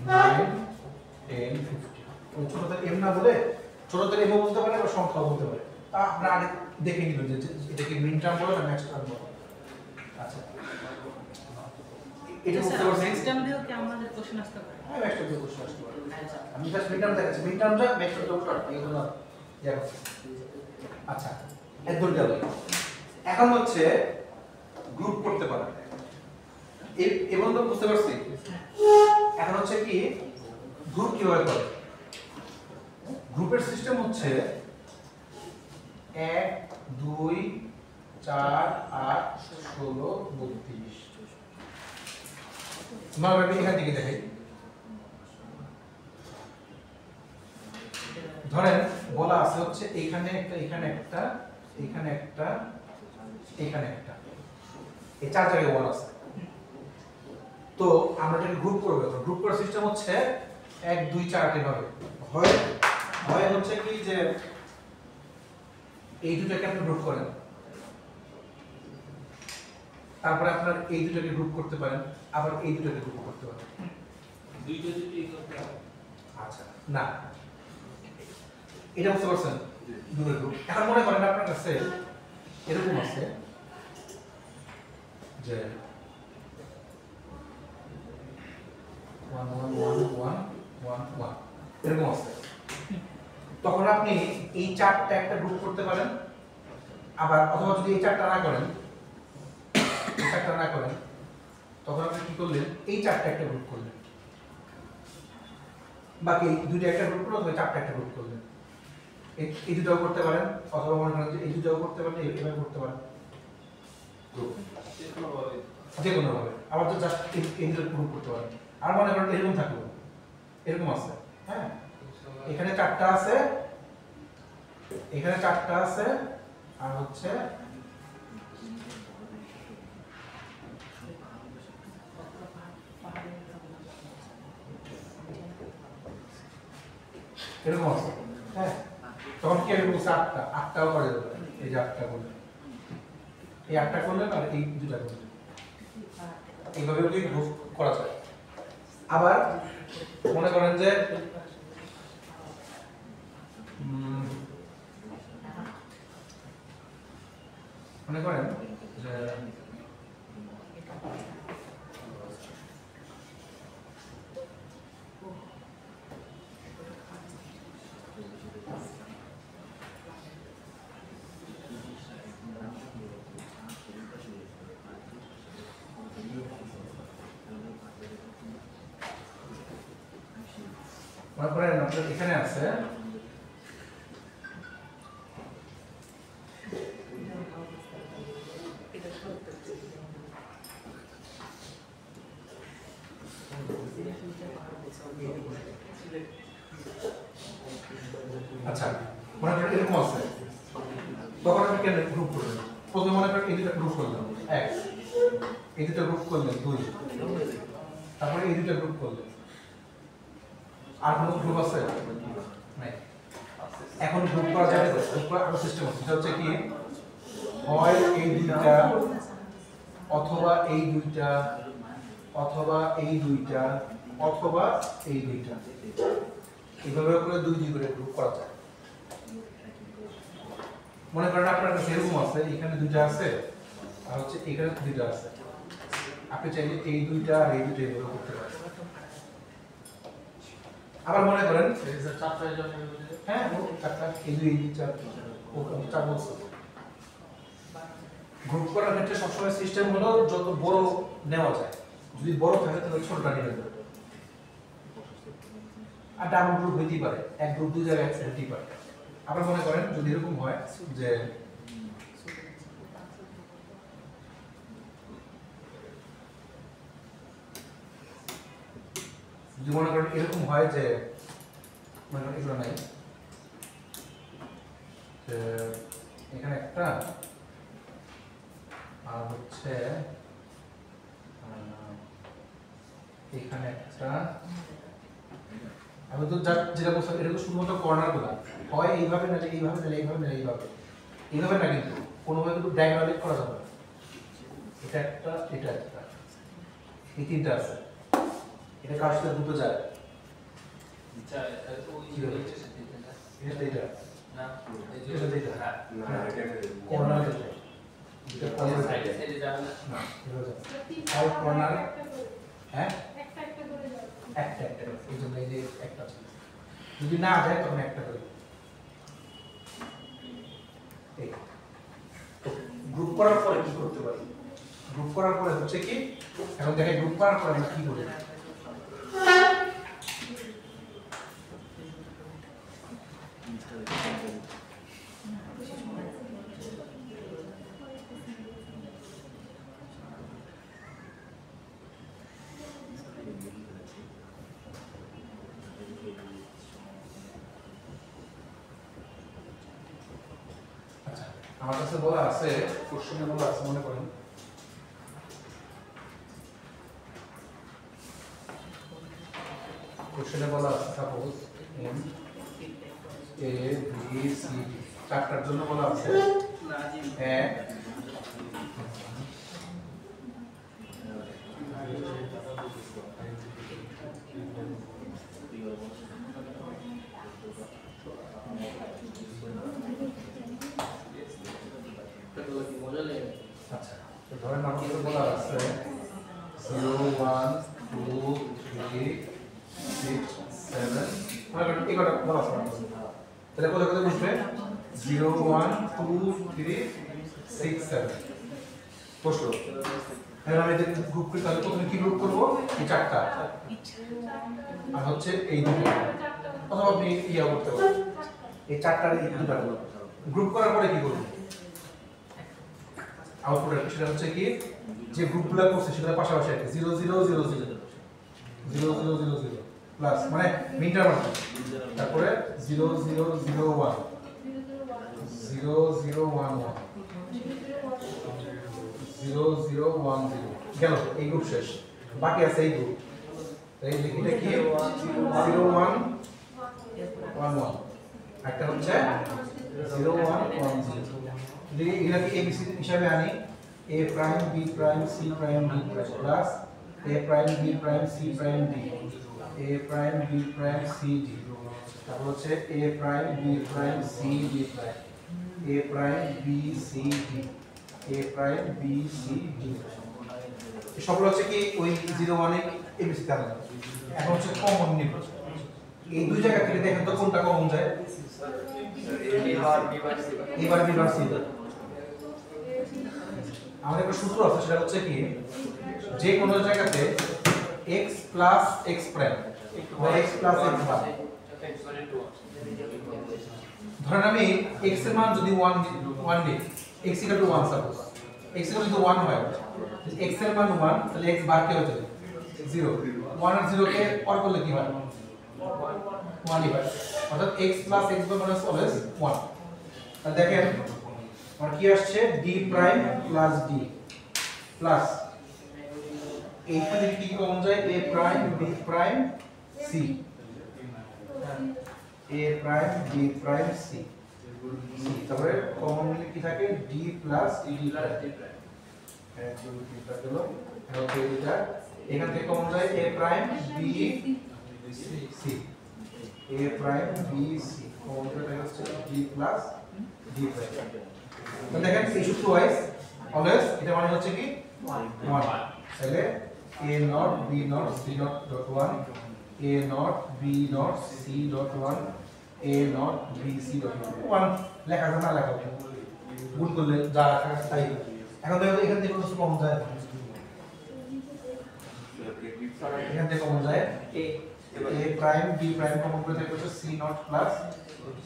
9 10 50 ওই ছোটদের এম না বলে ছোটদের এম বলতে পারে বা সংখ্যা বলতে পারে তা আমরা আগে দেখে নিব যে এটা কি মিন টার্ম বলে না ম্যাক্স টার্ম বলে আচ্ছা এটা বুঝতে পারছেন নেক্সট টাইম দিও কি আমাদের কোশ্চেন আসতে পারে হ্যাঁ ম্যাক্স টার্ম কোশ্চেন আসতে পারে আমি জাস্ট মিন টার্ম দেখাচ্ছি মিন টার্মটা ম্যাক্স টার্ম ডক্টর এগুলো দেখো আচ্ছা একদম যাবে এখন হচ্ছে গ্রুপ করতে পারে এবং তো বুঝতে পারছি এখন হচ্ছে কি গ্রুপ কিভাবে করে গ্রুপের সিস্টেম হচ্ছে 1 2 4 8 16 32 আমরা এখান থেকে দেখাই ধরেন বলা আছে হচ্ছে এখানে একটা এখানে একটা এখানে একটা এখানে একটা এই চার জায়গায় ওয়ান আছে তো আমরা এটাকে গ্রুপ করব গ্রুপ করার সিস্টেম হচ্ছে 1 2 4 এভাবে হয় হয় হচ্ছে কি যে এই দুটোকে আপনি গ্রুপ করেন তারপরে আপনার এই দুটোকে গ্রুপ করতে পারেন আবার এই দুটোকে গ্রুপ করতে পারেন দুইটা যদি এই করতে হবে আচ্ছা না এটা বুঝতে পারছেন দুটো গ্রুপ এখন মনে করেন আপনার কাছে এরকম আছে যে 1 1 1 1 1 1 এরকম আছে তখন আপনি এই চারটা একটা গ্রুপ করতে পারেন আবার অথবা যদি এই চারটা না করেন তখন আপনি কি করলেন এই চারটা একটা গ্রুপ করলেন বাকি দুইটা একটা গ্রুপ করলেন অথবা চারটা একটা গ্রুপ করলেন এই দুটাও করতে পারেন অথবা মনে করেন যে এই দুটাও করতে পারেন এইভাবে করতে পারেন যে কোনো ভাবে আবার তো জাস্ট এই দুটো গ্রুপ করতে পারেন আর মনে করেন এরকম থাকলো এরকম আছে হ্যাঁ এখানে চারটা আছে এখানে চারটা আছে আর হচ্ছে এরকম আছে হ্যাঁ তখন কি এরকম আটটাও করে দেবে এই যে আটটা করলে এই আটটা করলেন আর এই দুটা করলেন এইভাবে গ্রুপ করা যায় আবার মনে করেন যে মনে করেন যে মনে করেন আপনার এখানে আছে আচ্ছা মনে করেন এরকম আছে তখন আপনি কেন গ্রুপ করবেন প্রথমে মনে করেন এই দুটো গ্রুপ করলাম 1 এই দুটো গ্রুপ করলেন 2 তারপরে এই দুটো গ্রুপ করলেন আর কোনো গ্রুপ আছে নাই এখন গ্রুপ করা যাবে গ্রুপ করার আরো সিস্টেম আছে সেটা হচ্ছে কি হয় এই দুইটা অথবা এই দুইটা অথবা এই দুইটা অথবা এই দুইটা এইভাবে করে দুই দুই করে গ্রুপ করা যায় মনে করেন আপনার কাছে এরকম আছে এখানে দুইটা আছে আর হচ্ছে এখানে দুইটা আছে আপনি চাইলে এই দুইটা আর এই দুইটা এভাবে করতে পারেন আবার মনে করেন হ্যাঁ চারটা এই দুই চার ও চার বলছে গ্রুপ করার ক্ষেত্রে সবসময় সিস্টেম হলো যত বড় নেওয়া যায় যদি বড় থাকে তাহলে ছোটটা নিয়ে যাবে আর ডাবল গ্রুপ হইতেই পারে এক গ্রুপ দুই জায়গায় এক হইতেই পারে আবার মনে করেন যদি এরকম হয় যে যদি মনে করেন এরকম হয় যে মনে করেন এগুলো নাই এখানে একটা আর হচ্ছে এখানে একটা আমি তো যেটা বলছিলাম এটা তো শুধুমাত্র কর্নার গুলো হয় এইভাবে নালে এইভাবে নালে এইভাবে নালে এইভাবে এইভাবে না কিন্তু কোনোভাবে কিন্তু ডায়াগোনালি করা যাবে না এটা একটা এই তিনটা আছে এটা কার সাথে দুটো যায় এটা এটা না এই যে এটা হ্যাঁ কর্নার এটা কর্নার সাইডে যাবে না না এভাবে যাবে আর কর্নার হ্যাঁ একটা এই জন্য এই যে একটা যদি না যায় তখন একটা করে গ্রুপ করার পরে কি করতে পারি গ্রুপ করার পরে হচ্ছে কি এখন দেখে গ্রুপ করার পরে আমরা কি করি আমার কাছে বলা আছে কোশ্চেনে বলা আছে মনে করেন কোশ্চেনে বলা আছে suppose M A B C D চারটার জন্য বলা আছে এক আচ্ছা তো ধরেন আমাদের বলা আছে 0 1 2 3 6 7 মনে করেন এই কটা বলা আছে তাহলে কত কত বুঝবে 0 1 2 3 6 7 প্রশ্ন তাহলে আমরা যে গ্রুপ করি তাহলে প্রথমে কি গ্রুপ করব এই চারটা আর হচ্ছে এই দুটো অথবা আপনি ইয়া করতে পারেন এই চারটার এই দুটো গ্রুপ করার পরে কি করব আউটপুট সেটা হচ্ছে কি যে গ্রুপগুলো করছে সেটা পাশাপাশি আছে 0 0 0 0 0 0 0 0 প্লাস মানে মিটার মানে তারপরে 0 0 0 1 0 0 1 1 0 0 1 0 গেল এই গ্রুপ শেষ বাকি আছে এই গ্রুপ এই এটা কি 0 1 1 1 একটা হচ্ছে 0 1 1 0 যদি এটাকে এবিসি হিসাবে আনি a prime b prime c prime d plus a prime b prime c prime d a prime b prime c d তারপর হচ্ছে a prime b prime c d prime a prime b c d a prime b c d সবগুলো হচ্ছে কি ওই 0 1 এ ABC তে আনলাম এখন হচ্ছে কমন নিব এই দুই জায়গা থেকে দেখেন তো কোনটা কমন যায় এবার b বার c আমাদের একটা সূত্র আছে সেটা হচ্ছে কি যে কোনো জায়গাতে x প্লাস x প্রাইম বা x প্লাস x বার ধরেন আমি x এর মান যদি 1 নিই x = 1 সাপোজ x = যদি 1 হয় x এর মান 1 তাহলে x বার কি হচ্ছে 0 1 আর 0 কে অর করলে কি হয় 1 ই হয় অর্থাৎ x + x বার অলওয়েজ 1 তাহলে দেখেন আমার কি আসছে d prime plus d plus এইখানে কি কমন যায় a prime b prime c a prime b prime c তারপরে কমন মিলে কি থাকে d প্লাস d প্রাইম এক দুই তিনটা গেল এবং এইটা এখান থেকে কমন যায় a prime b c a prime b c common করে হচ্ছে d প্লাস d প্রাইম তো দেখেন এই সূত্র ওয়াইজ অলওয়েজ এটা মানে হচ্ছে কি 1 তাহলে a not b not c not dot 1 a not b not c dot 1 a not b c dot 1 লেখা যায় না লেখা যায় গুণ করলে যা লেখা তাই এখন দেখো এখান থেকে কিছু কমন যায় এখান থেকে কমন যায় a prime b prime common করে থাকে হচ্ছে c নট প্লাস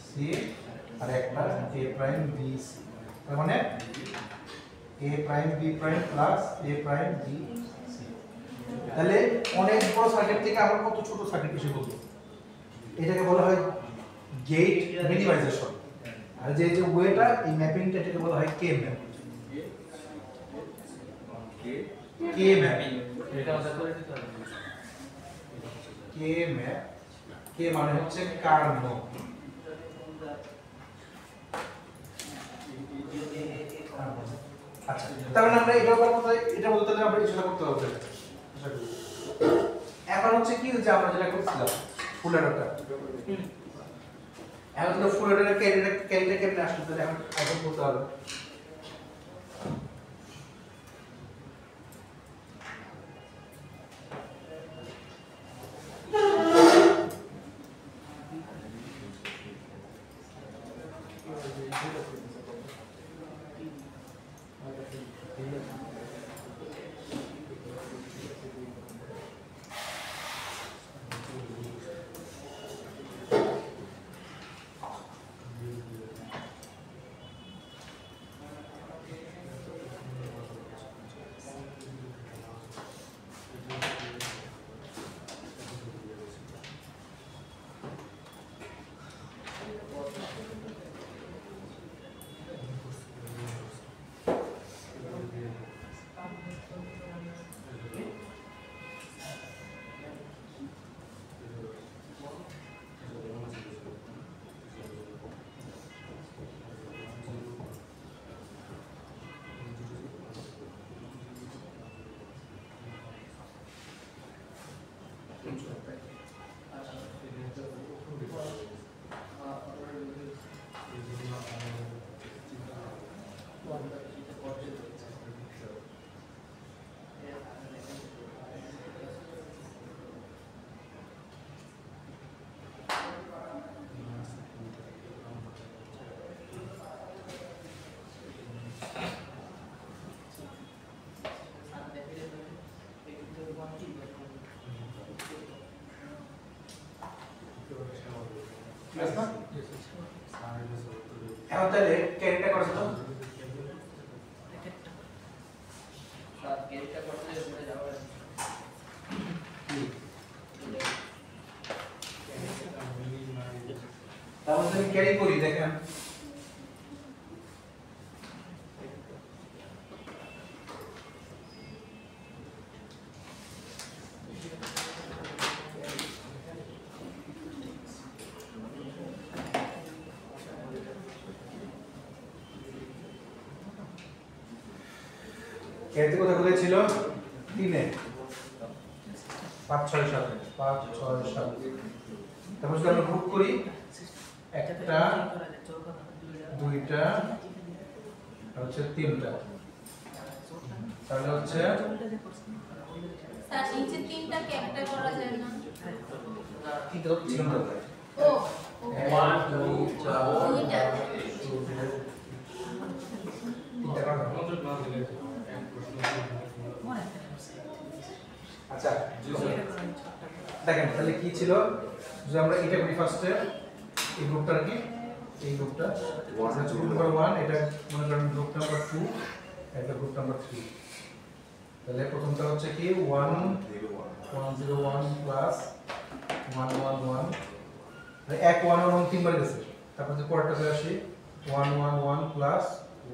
c আর একটা a প্রাইম b c তার মানে a prime b prime plus a prime b c তাহলে অনেক বড় সার্কিট থেকে আমরা কত ছোট সার্কিট এসে বলবো এটাকে বলা হয় গেট মিনিমাইজেশন আর যে যে ওয়েটা এই ম্যাপিংটা এটাকে বলা হয় কে ম্যাপ কে ম্যাপিং এটা আমরা করে দিতে হবে কে ম্যাপ কে মানে হচ্ছে কার্ন আচ্ছা তার মানে আমরা এটা বলতে আমরা কিছুটা করতে হবে এখন হচ্ছে কি যে আমরা যেটা করছিলাম ফুল অ্যাডাপ্টার এখন তো ফুল অ্যাডাপ্টার ক্যারিটা কেমনে আসলে তাহলে এখন করতে হবে এখন তাহলে ক্যারিটা করে দাও সাত গেটটা করতে উপরে যাওয়া তাহলে আমি ক্যারি করি দেখেন ক্যারিতে কোথায় কোথায় ছিল 3 এ 5 6 7 5 6 7 তারপর যদি আমরা গ্রুপ করি একটা দুইটা আর হচ্ছে তিনটা তাহলে হচ্ছে স্যার নিচে তিনটাকে একটা করা যায় না তিনটা তো ছিল না ও 1 2 4 দুইটা তিনটা করা আচ্ছা দেখেন তাহলে কি ছিল যে আমরা এটা করি ফার্স্টে এই গ্রুপটার কি এই গ্রুপটা গ্রুপ নাম্বার 1, এটা মনে করেন গ্রুপ নাম্বার 2, এটা গ্রুপ নাম্বার 3। তাহলে প্রথমটা হচ্ছে কি 101 প্লাস 111, মানে 1 তিনবার গেছে। তারপর যে পরেরটাতে আসি 111 প্লাস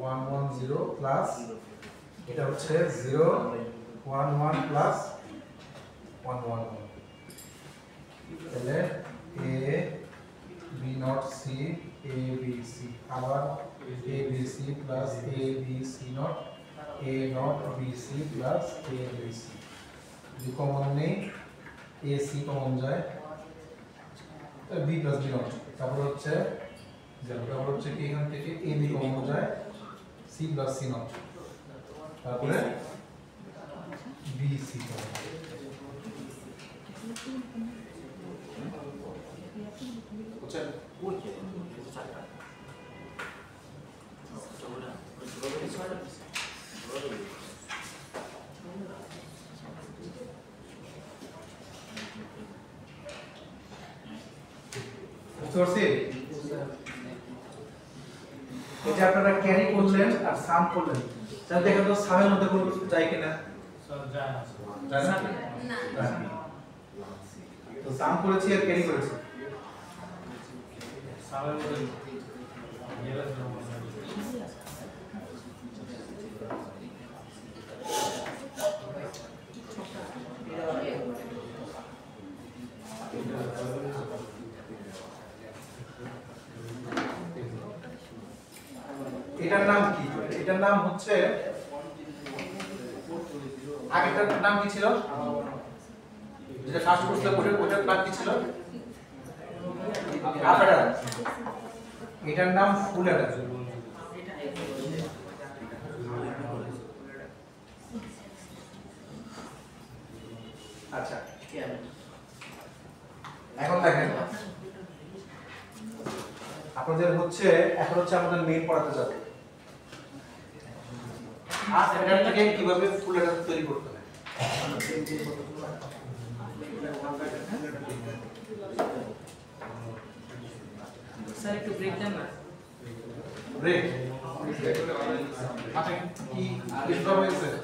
110 প্লাস এটা হচ্ছে 011 প্লাস 111। তাহলে a b not c a b c, আবার a b c plus a b c not a not b c plus a b c। যদি কমন নেই a c কমন যায়, b প্লাস b not, তারপর হচ্ছে কি এখান থেকে a b common যায় c প্লাস c not, তারপরে b c কমন যায়। এটা আপনারা ক্যারি করলেন আর সাম করলেন, তাহলে দেখেন তো সামের মধ্যে কোনো কিছু যায় কিনা? যায় না? না তো সাম করেছি আর ক্যারি করেছি। এটার নাম কি? এটার নাম হচ্ছে, আগেরটার নাম কি ছিল? যেটা ফার্স্ট কোর্সে ওটার নাম কি ছিল? Half Eder. এটার নাম ফুল অ্যাডার। আচ্ছা, এখন দেখেন আপনাদের হচ্ছে, এখন হচ্ছে আমাদের মেইন পড়াতে যাবে হাফ অ্যাডার থেকে কিভাবে ফুল অ্যাডার তৈরি করতে হয়। স্যার একটু ব্রেক দেন না। ব্রেক আচ্ছা, কি কিছু হবে স্যার?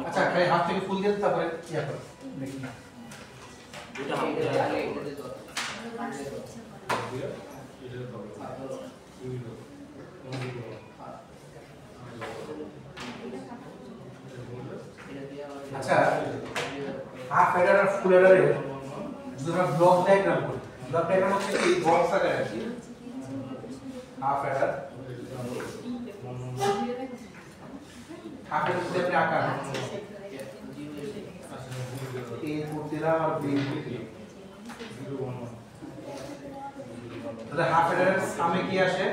আচ্ছা, খালি হাফ থেকে ফুল দিয়ে তারপরে ইয়া করো দেখি না। আচ্ছা, হাফ অ্যাডার আর ফুল অ্যাডারে যদি আমরা ব্লক ডায়াগ্রাম করি, ব্লক ডায়াগ্রাম হচ্ছে কি বক্স আকারে আর কি। হাফ অ্যাডার যদি আপনি আঁকান, এ দিলাম আর বি দিলাম, তাহলে হাফ অ্যাডারের সামে কি আসে?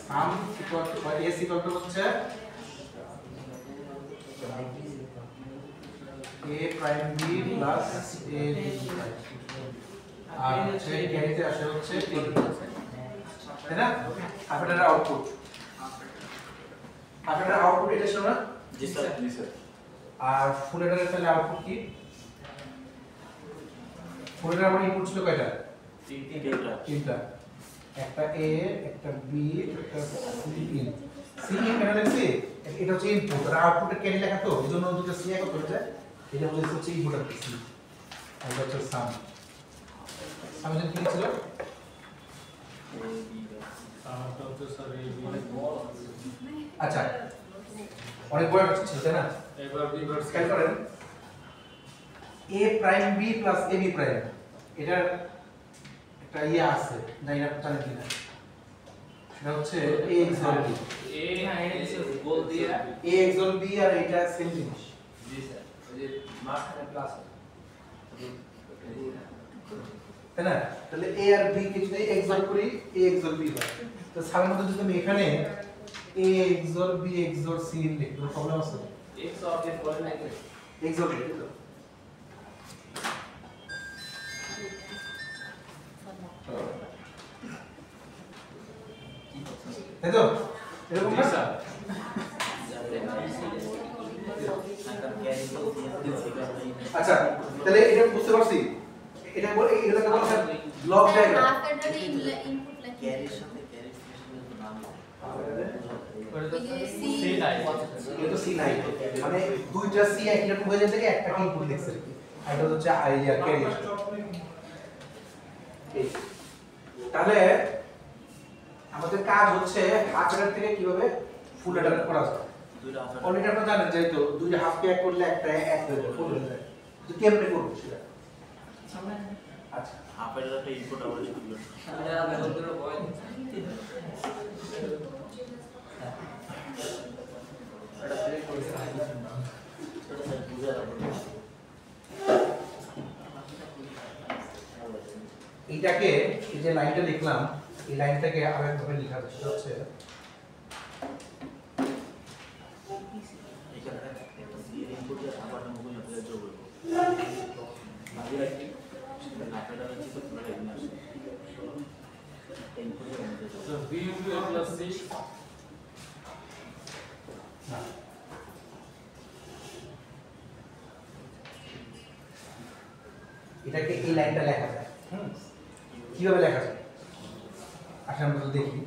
সাম ইকুয়াল টু বা এস ইকুয়াল টু হচ্ছে a prime b plus a b আর হচ্ছে ক্যারিতে আসে হচ্ছে b, তাই না? হাফ অ্যাডারের আউটপুট, হাফ অ্যাডারের আউটপুট এটা ছিল না? জি স্যার, জি স্যার। আর ফুল অ্যাডারের তাহলে আউটপুট কি? ফুল অ্যাডার মানে ইনপুট ছিল কয়টা? তিনটা, একটা a, একটা b, একটা c in। c in কেন লিখছি? এটা হচ্ছে ইনপুট আর আউটপুটে ক্যারি লেখা, তো এজন্য দুটো c একত্র হয়ে যায়, এটা হচ্ছে ইনপুট আর c, আর এটা হচ্ছে সাম। সামের কি ছিল? আচ্ছা, অনেক বড় একটা ছিল তাই না? এবার রিভার্স খেয়াল করেন, a prime b plus ab prime, এটার একটা ইয়ে আছে, জানি না জানেন কিনা, সেটা হচ্ছে a XOR b। এ গোল দিয়ে a XOR b আর এটা সেম জিনিস। জি স্যার, ওই যে মাঝখানে প্লাস তাই না? তাহলে a আর b কে যদি XOR করি a XOR b হয়, তো সামের মধ্যে যদি আমি এখানে a XOR b XOR c লিখি, কোনো প্রবলেম আছে? এক্স অবজেক্ট বলে নাকি XOR লিখি তো, তাই তো? এরকম না? আচ্ছা, তাহলে এটা বুঝতে পারছি, এটা বলে এটাকে বলা হয় block diagram. Half Eder input লেখা ক্যারির সাথে ক্যারি ফিউশনের তো নাম এটা তো সি নাই মানে দুইটা সি একই রকম হয়ে যায় থেকে একটা ইনপুট লিখছে আর এটা হচ্ছে আইডিয়া ক্যারি। তাহলে আমাদের কাজ হচ্ছে হাফ অ্যাডার থেকে কিভাবে ফুল অ্যাডার করা যায়। দুইটা হাফ অলরেডি আপনারা জানেন যে তো দুইটা হাফ কে এক করলে একটা এক হয়ে যায় ফুল হয়ে যায়। তো কেমনে করব সেটা? আচ্ছা হাফ এর একটা ইনপুট আবার শিখলো এইটাকে এই যে লাইনটা লিখলাম এই লাইনটাকে আরেকভাবে লেখা যায় সেটা হচ্ছে এখানে একটা সি এর ইনপুট দিয়ে আবার মুখে নিয়ে যোগ করব বাকি রাখি হাফ এর হচ্ছে তো পুরো এখানে আসে ইনপুট এর মধ্যে So b into a plus c এটাকে এই লাইনটা লেখা যায় কিভাবে লেখা যায় আসলে আমরা তো দেখি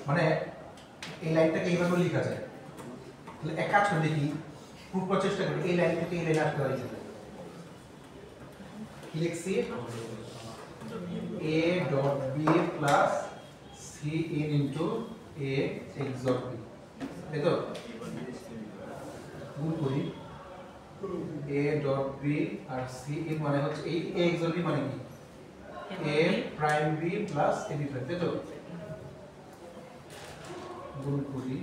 মানে এই লাইনটাকে এইভাবে লেখা যায় তাহলে এক কাজ করে দেখি প্রুফ করার চেষ্টা করি এই লাইন থেকে এই লাইন আসতে পারি কি লিখছি a dot b plus c in into a xor b তাই তো গুণ করি a dot b R c in মানে হচ্ছে এই a xor b মানে কি a prime b plus a b prime তাই তো গুণ করি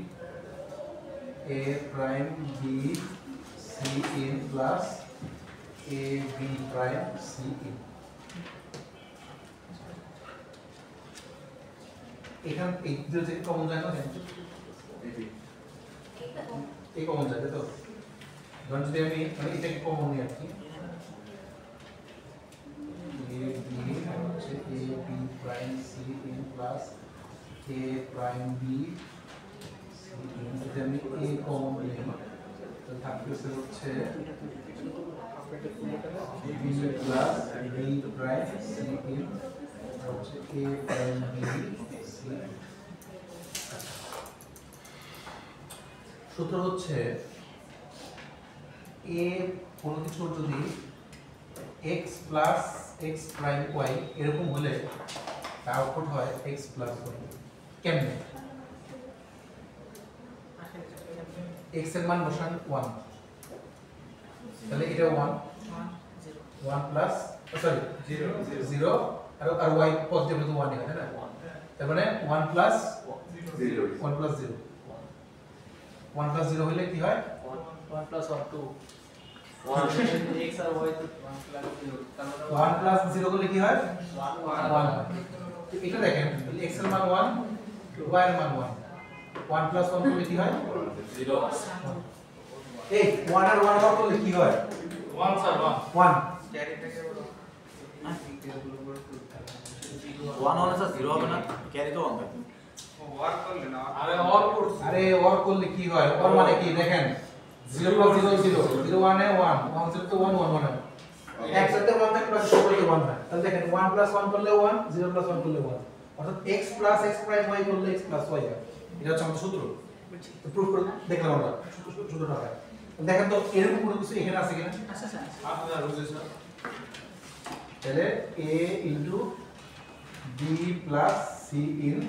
a prime b c in plus a b prime c in এখান এই দুটো থেকে কমন যায় না এই কমন যায় তো ধরুন যদি আমি মানে এটাকে কমন নিই আর কি a b হচ্ছে a b prime c in plus a prime b c in যদি আমি a কমন নিই তাহলে থাকবে হচ্ছে b plus b prime c in হচ্ছে a prime b c সূত্র হচ্ছে a কোনো কিছু যদি x plus x prime y এরকম হলে তার আউটপুট হয় x plus y কেমনে x এর মান বসান 1 তাহলে এটা 1 plus সরি 0 আর y পজিটিভ তো 1 এখানে না তার মানে 1 plus 0 1 plus 0 1 plus 0 হলে কি হয় 1 plus or 2 1 x R y তো 1 plus 0 1 plus 0 করলে কি হয় 1 তো এটা দেখেন x এর মান 1 y এর মান 1 1 plus 1 করলে কি হয় 0 এই 1 আর 1 করলে কি হয় 1 স্যার 1 ক্যারিটাকে বলো ওয়ান হলে স্যার জিরো হবে না ক্যারি তো 1 হবে ওয়ার্ক করলে না আরে অর করছি আরে ওর করলে কি হয় ওর মানে কি দেখেন 0 plus 0 0 0 1 এ 1 1 0 তো 1 1 1 একসাথে 1 থাকলে বাকি সবগুলো 1 হয় তাহলে দেখেন 1 plus 1 করলে 1 0 plus 1 করলে 1 অর্থাৎ x plus x prime y করলে x plus y হয় এটা হচ্ছে আমাদের সূত্র তো প্রুফ করে দেখলাম আমরা সূত্রটা হয় দেখেন তো এরকম কোনো কিছু এখানে আছে কিনা আপনার বুঝে স্যার তাহলে a into b plus c in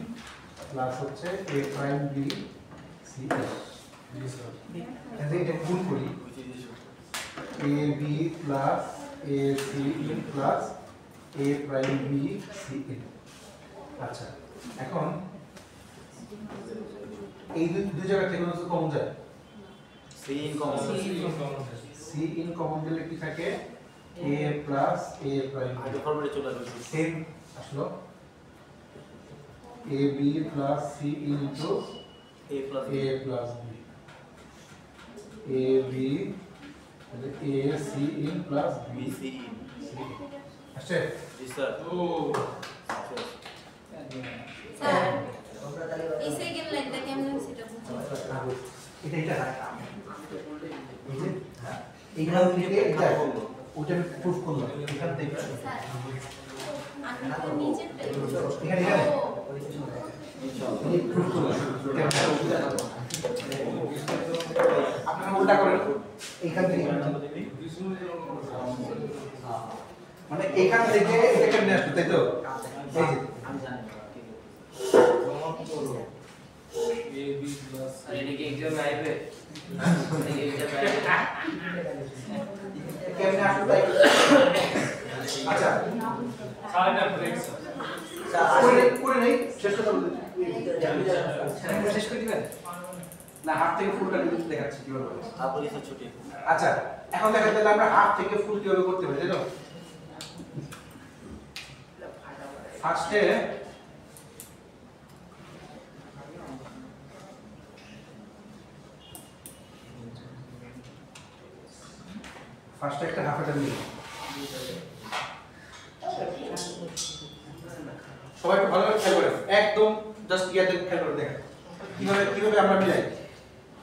plus হচ্ছে a prime b c in এতে এটা গুণ করি a b plus a c in plus a prime b c in আচ্ছা এখন এই দুই জায়গা থেকে কোনো কমন যায় C in common c in common দিলে কি থাকে a plus a prime b আগে ফরম্যাটে চলে আসবে সেম আসলো a b plus c into a plus a plus b a b তাহলে a c in plus b B C in c আসছে জি স্যার ও স্যার এই সেকেন্ড লাইনটা কেমন সেটা বুঝুন এটা এই যে এইখান থেকে এটা ওটা আমি প্রুফ করলাম এখান থেকে স্যার আমি তো নিজেরটাই এখানে এখানে ও, এই প্রুফ করলাম আপনারা উল্টা করেন এখান থেকে মানে এখান থেকে এটা কেমনে আসবে তাই তো এই যে আমি জানি না এ বি প্লাস আর এটা কি এক্সাম আইবে কেমনে আসবে তাই আচ্ছা সাইডটা ব্রেক করে নেই শেষ কথা বলতে শেষ করে দিবেন না হাফ থেকে ফুলটা দেখাচ্ছি কিভাবে হবে। আপনি তো ছুটি আচ্ছা এখন দেখা যাচ্ছে আমরা হাফ থেকে ফুল কিভাবে করতে পারি তাই তো ফার্স্টে একটা হাফ এটা নিই সবাই একটু ভালো করে খেয়াল করেন একদম জাস্ট ইয়াতে খেয়াল করে দেখেন কিভাবে আমরা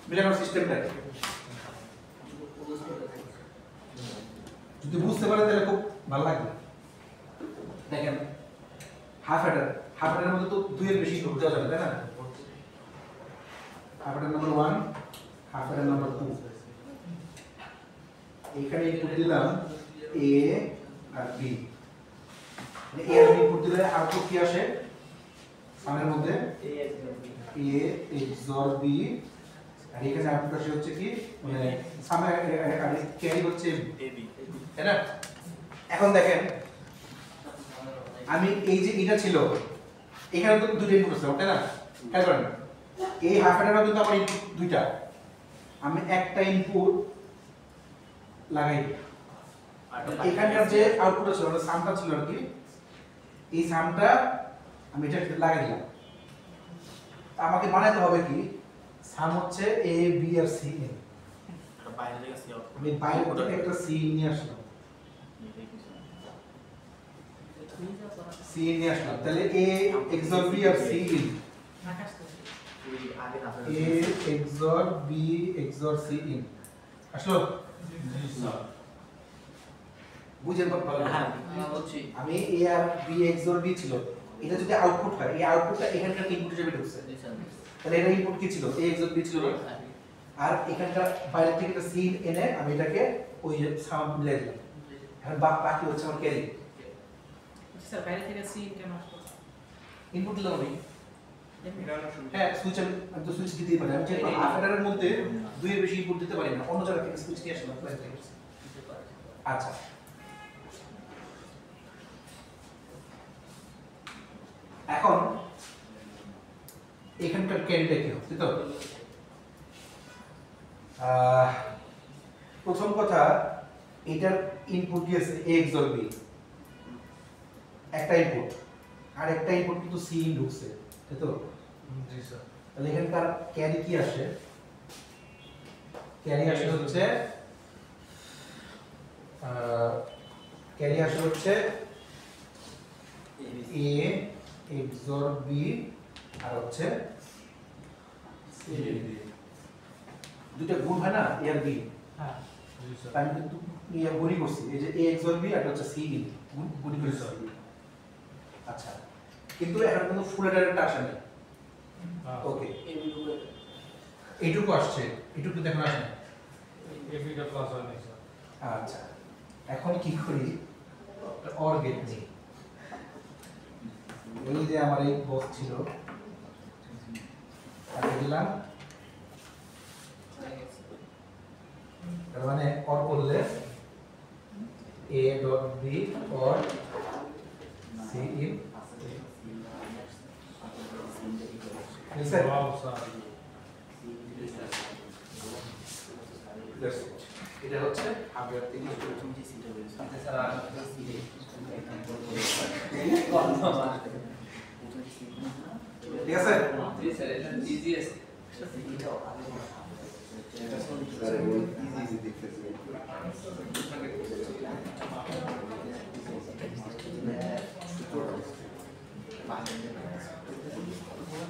মিলানোর সিস্টেমটা যদি বুঝতে পারেন তাহলে খুব ভালো লাগবে দেখেন হাফ এটার মধ্যে তো 2 এর বেশি ঢুকতে যাবে তাই না হাফ এটার নাম্বার 1 হাফ এটার নাম্বার 2 এখানে ইনপুট দিলাম a আর b মানে a আর b ইনপুট দিলে আউটপুট কি আসে সামের মধ্যে a XOR b আর এখানে আউটপুট আসে হচ্ছে কি মানে সামে আর ক্যারি হচ্ছে এবি তাই না এখন দেখেন আমি এই যে এটা ছিল এখানে তো দুটো ইনপুট আছে তাই না খেয়াল করেন এই হাফ এটারও কিন্তু আমার ইনপুট দুইটা আমি একটা ইনপুট লাগাই এখানকার যে আউটপুট ছিল মানে সামটা ছিল আর কি এই সামটা আমি এটা লাগাই দিলাম আমাকে বানাতে হবে কি সাম হচ্ছে a b R c n বাইরে থেকে সি আউট আমি বাইরে থেকে একটা c নিয়ে আসলাম c নিয়ে আসলাম তাহলে a XOR b R c in আগে না a XOR b XOR c in আসলো বুঝেন ভালো হ্যাঁ বলছি আমি a R b XOR b ছিল এটা যদি আউটপুট হয় এই আউটপুটটা এখানকার ইনপুট হিসেবে ঢুকছে তাহলে এটা ইনপুট কি ছিল a XOR b ছিল না? আর এখানকার বাইরে থেকে একটা সিন এনে আমি এটাকে ওই সাম মিলাই দিলাম এখন বাকি হচ্ছে আমার ক্যারি স্যার বাইরে থেকে সিন কেন আসলো ইনপুট দিলাম আমি মিলানো শুরু হ্যাঁ সুইচ আমি তো সুইচ দিতেই পারি আমি যেহেতু আফটারের মধ্যে 2 এর বেশি ইনপুট দিতে পারি না অন্য জায়গা থেকে সুইচ নিয়ে আসলাম বাইরে থেকে আচ্ছা এখন এখানকার ক্যারিটা কি হচ্ছে তো প্রথম কথা এটার ইনপুট দিয়েছে a XOR b একটা ইনপুট আর একটা ইনপুট কিন্তু c ইন ঢুকছে তাই তো জি স্যার তাহলে এখানকার ক্যারি কি আসে ক্যারি আসে হচ্ছে a XOR b আর হচ্ছে দুটো গুণ হয় না a আর b হ্যাঁ জি স্যার তাই আমি কিন্তু গুণই করছি এই যে a XOR b আর এটা হচ্ছে c গুণই করছি আচ্ছা কিন্তু এখন কিন্তু ফুল ডাইরেক্ট আসে না ওকে এইটুকু আসছে এইটুকু দেখুন আসে না এবিটা প্লাস হয় নাই স্যার আচ্ছা এখন কি করি অর গেট নেই এই যে আমার এই বক্স ছিল তাকে দিলাম তার মানে অর করলে a dot b or c in listen wow sir এটা হচ্ছে হাফের থেকে তুমি যে সিটা বলেছো স্যার ঠিক আছে জি স্যার এটা ইজি আছে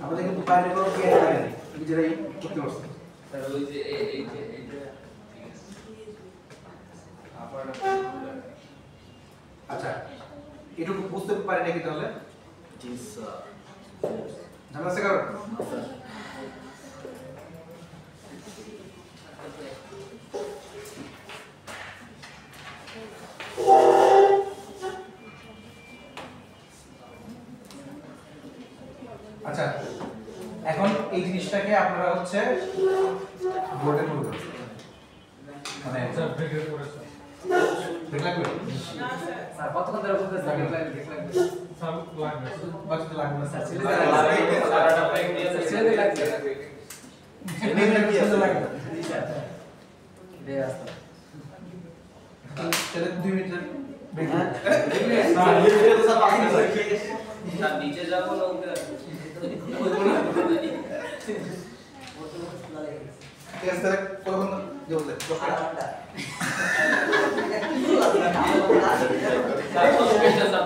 আমাদের কিন্তু বাইরে কোনো ক্যারি লাগে না নিজেরাই করতে পারছি স্যার ওই যে এই যে আবার এটুকু বুঝতে পারি নাকি তাহলে জি স্যার ঝামেলা আছে কারণ স্যার আচ্ছা এখন এই জিনিসটাকে আপনারা হচ্ছে বোর্ডে করবেন মানে ব্রেক লাগবে স্যার কতক্ষণ ধরে বলতেছেন লাগবে বাকি তো লাগবে না স্যার ছেলে লাগবে লাগবে দে আসতে তাহলে 2 মিনিটের ব্রেক স্যার নিচে যাবো না ওকে ঠিক আছে তাহলে কতক্ষণ জলদি স্যার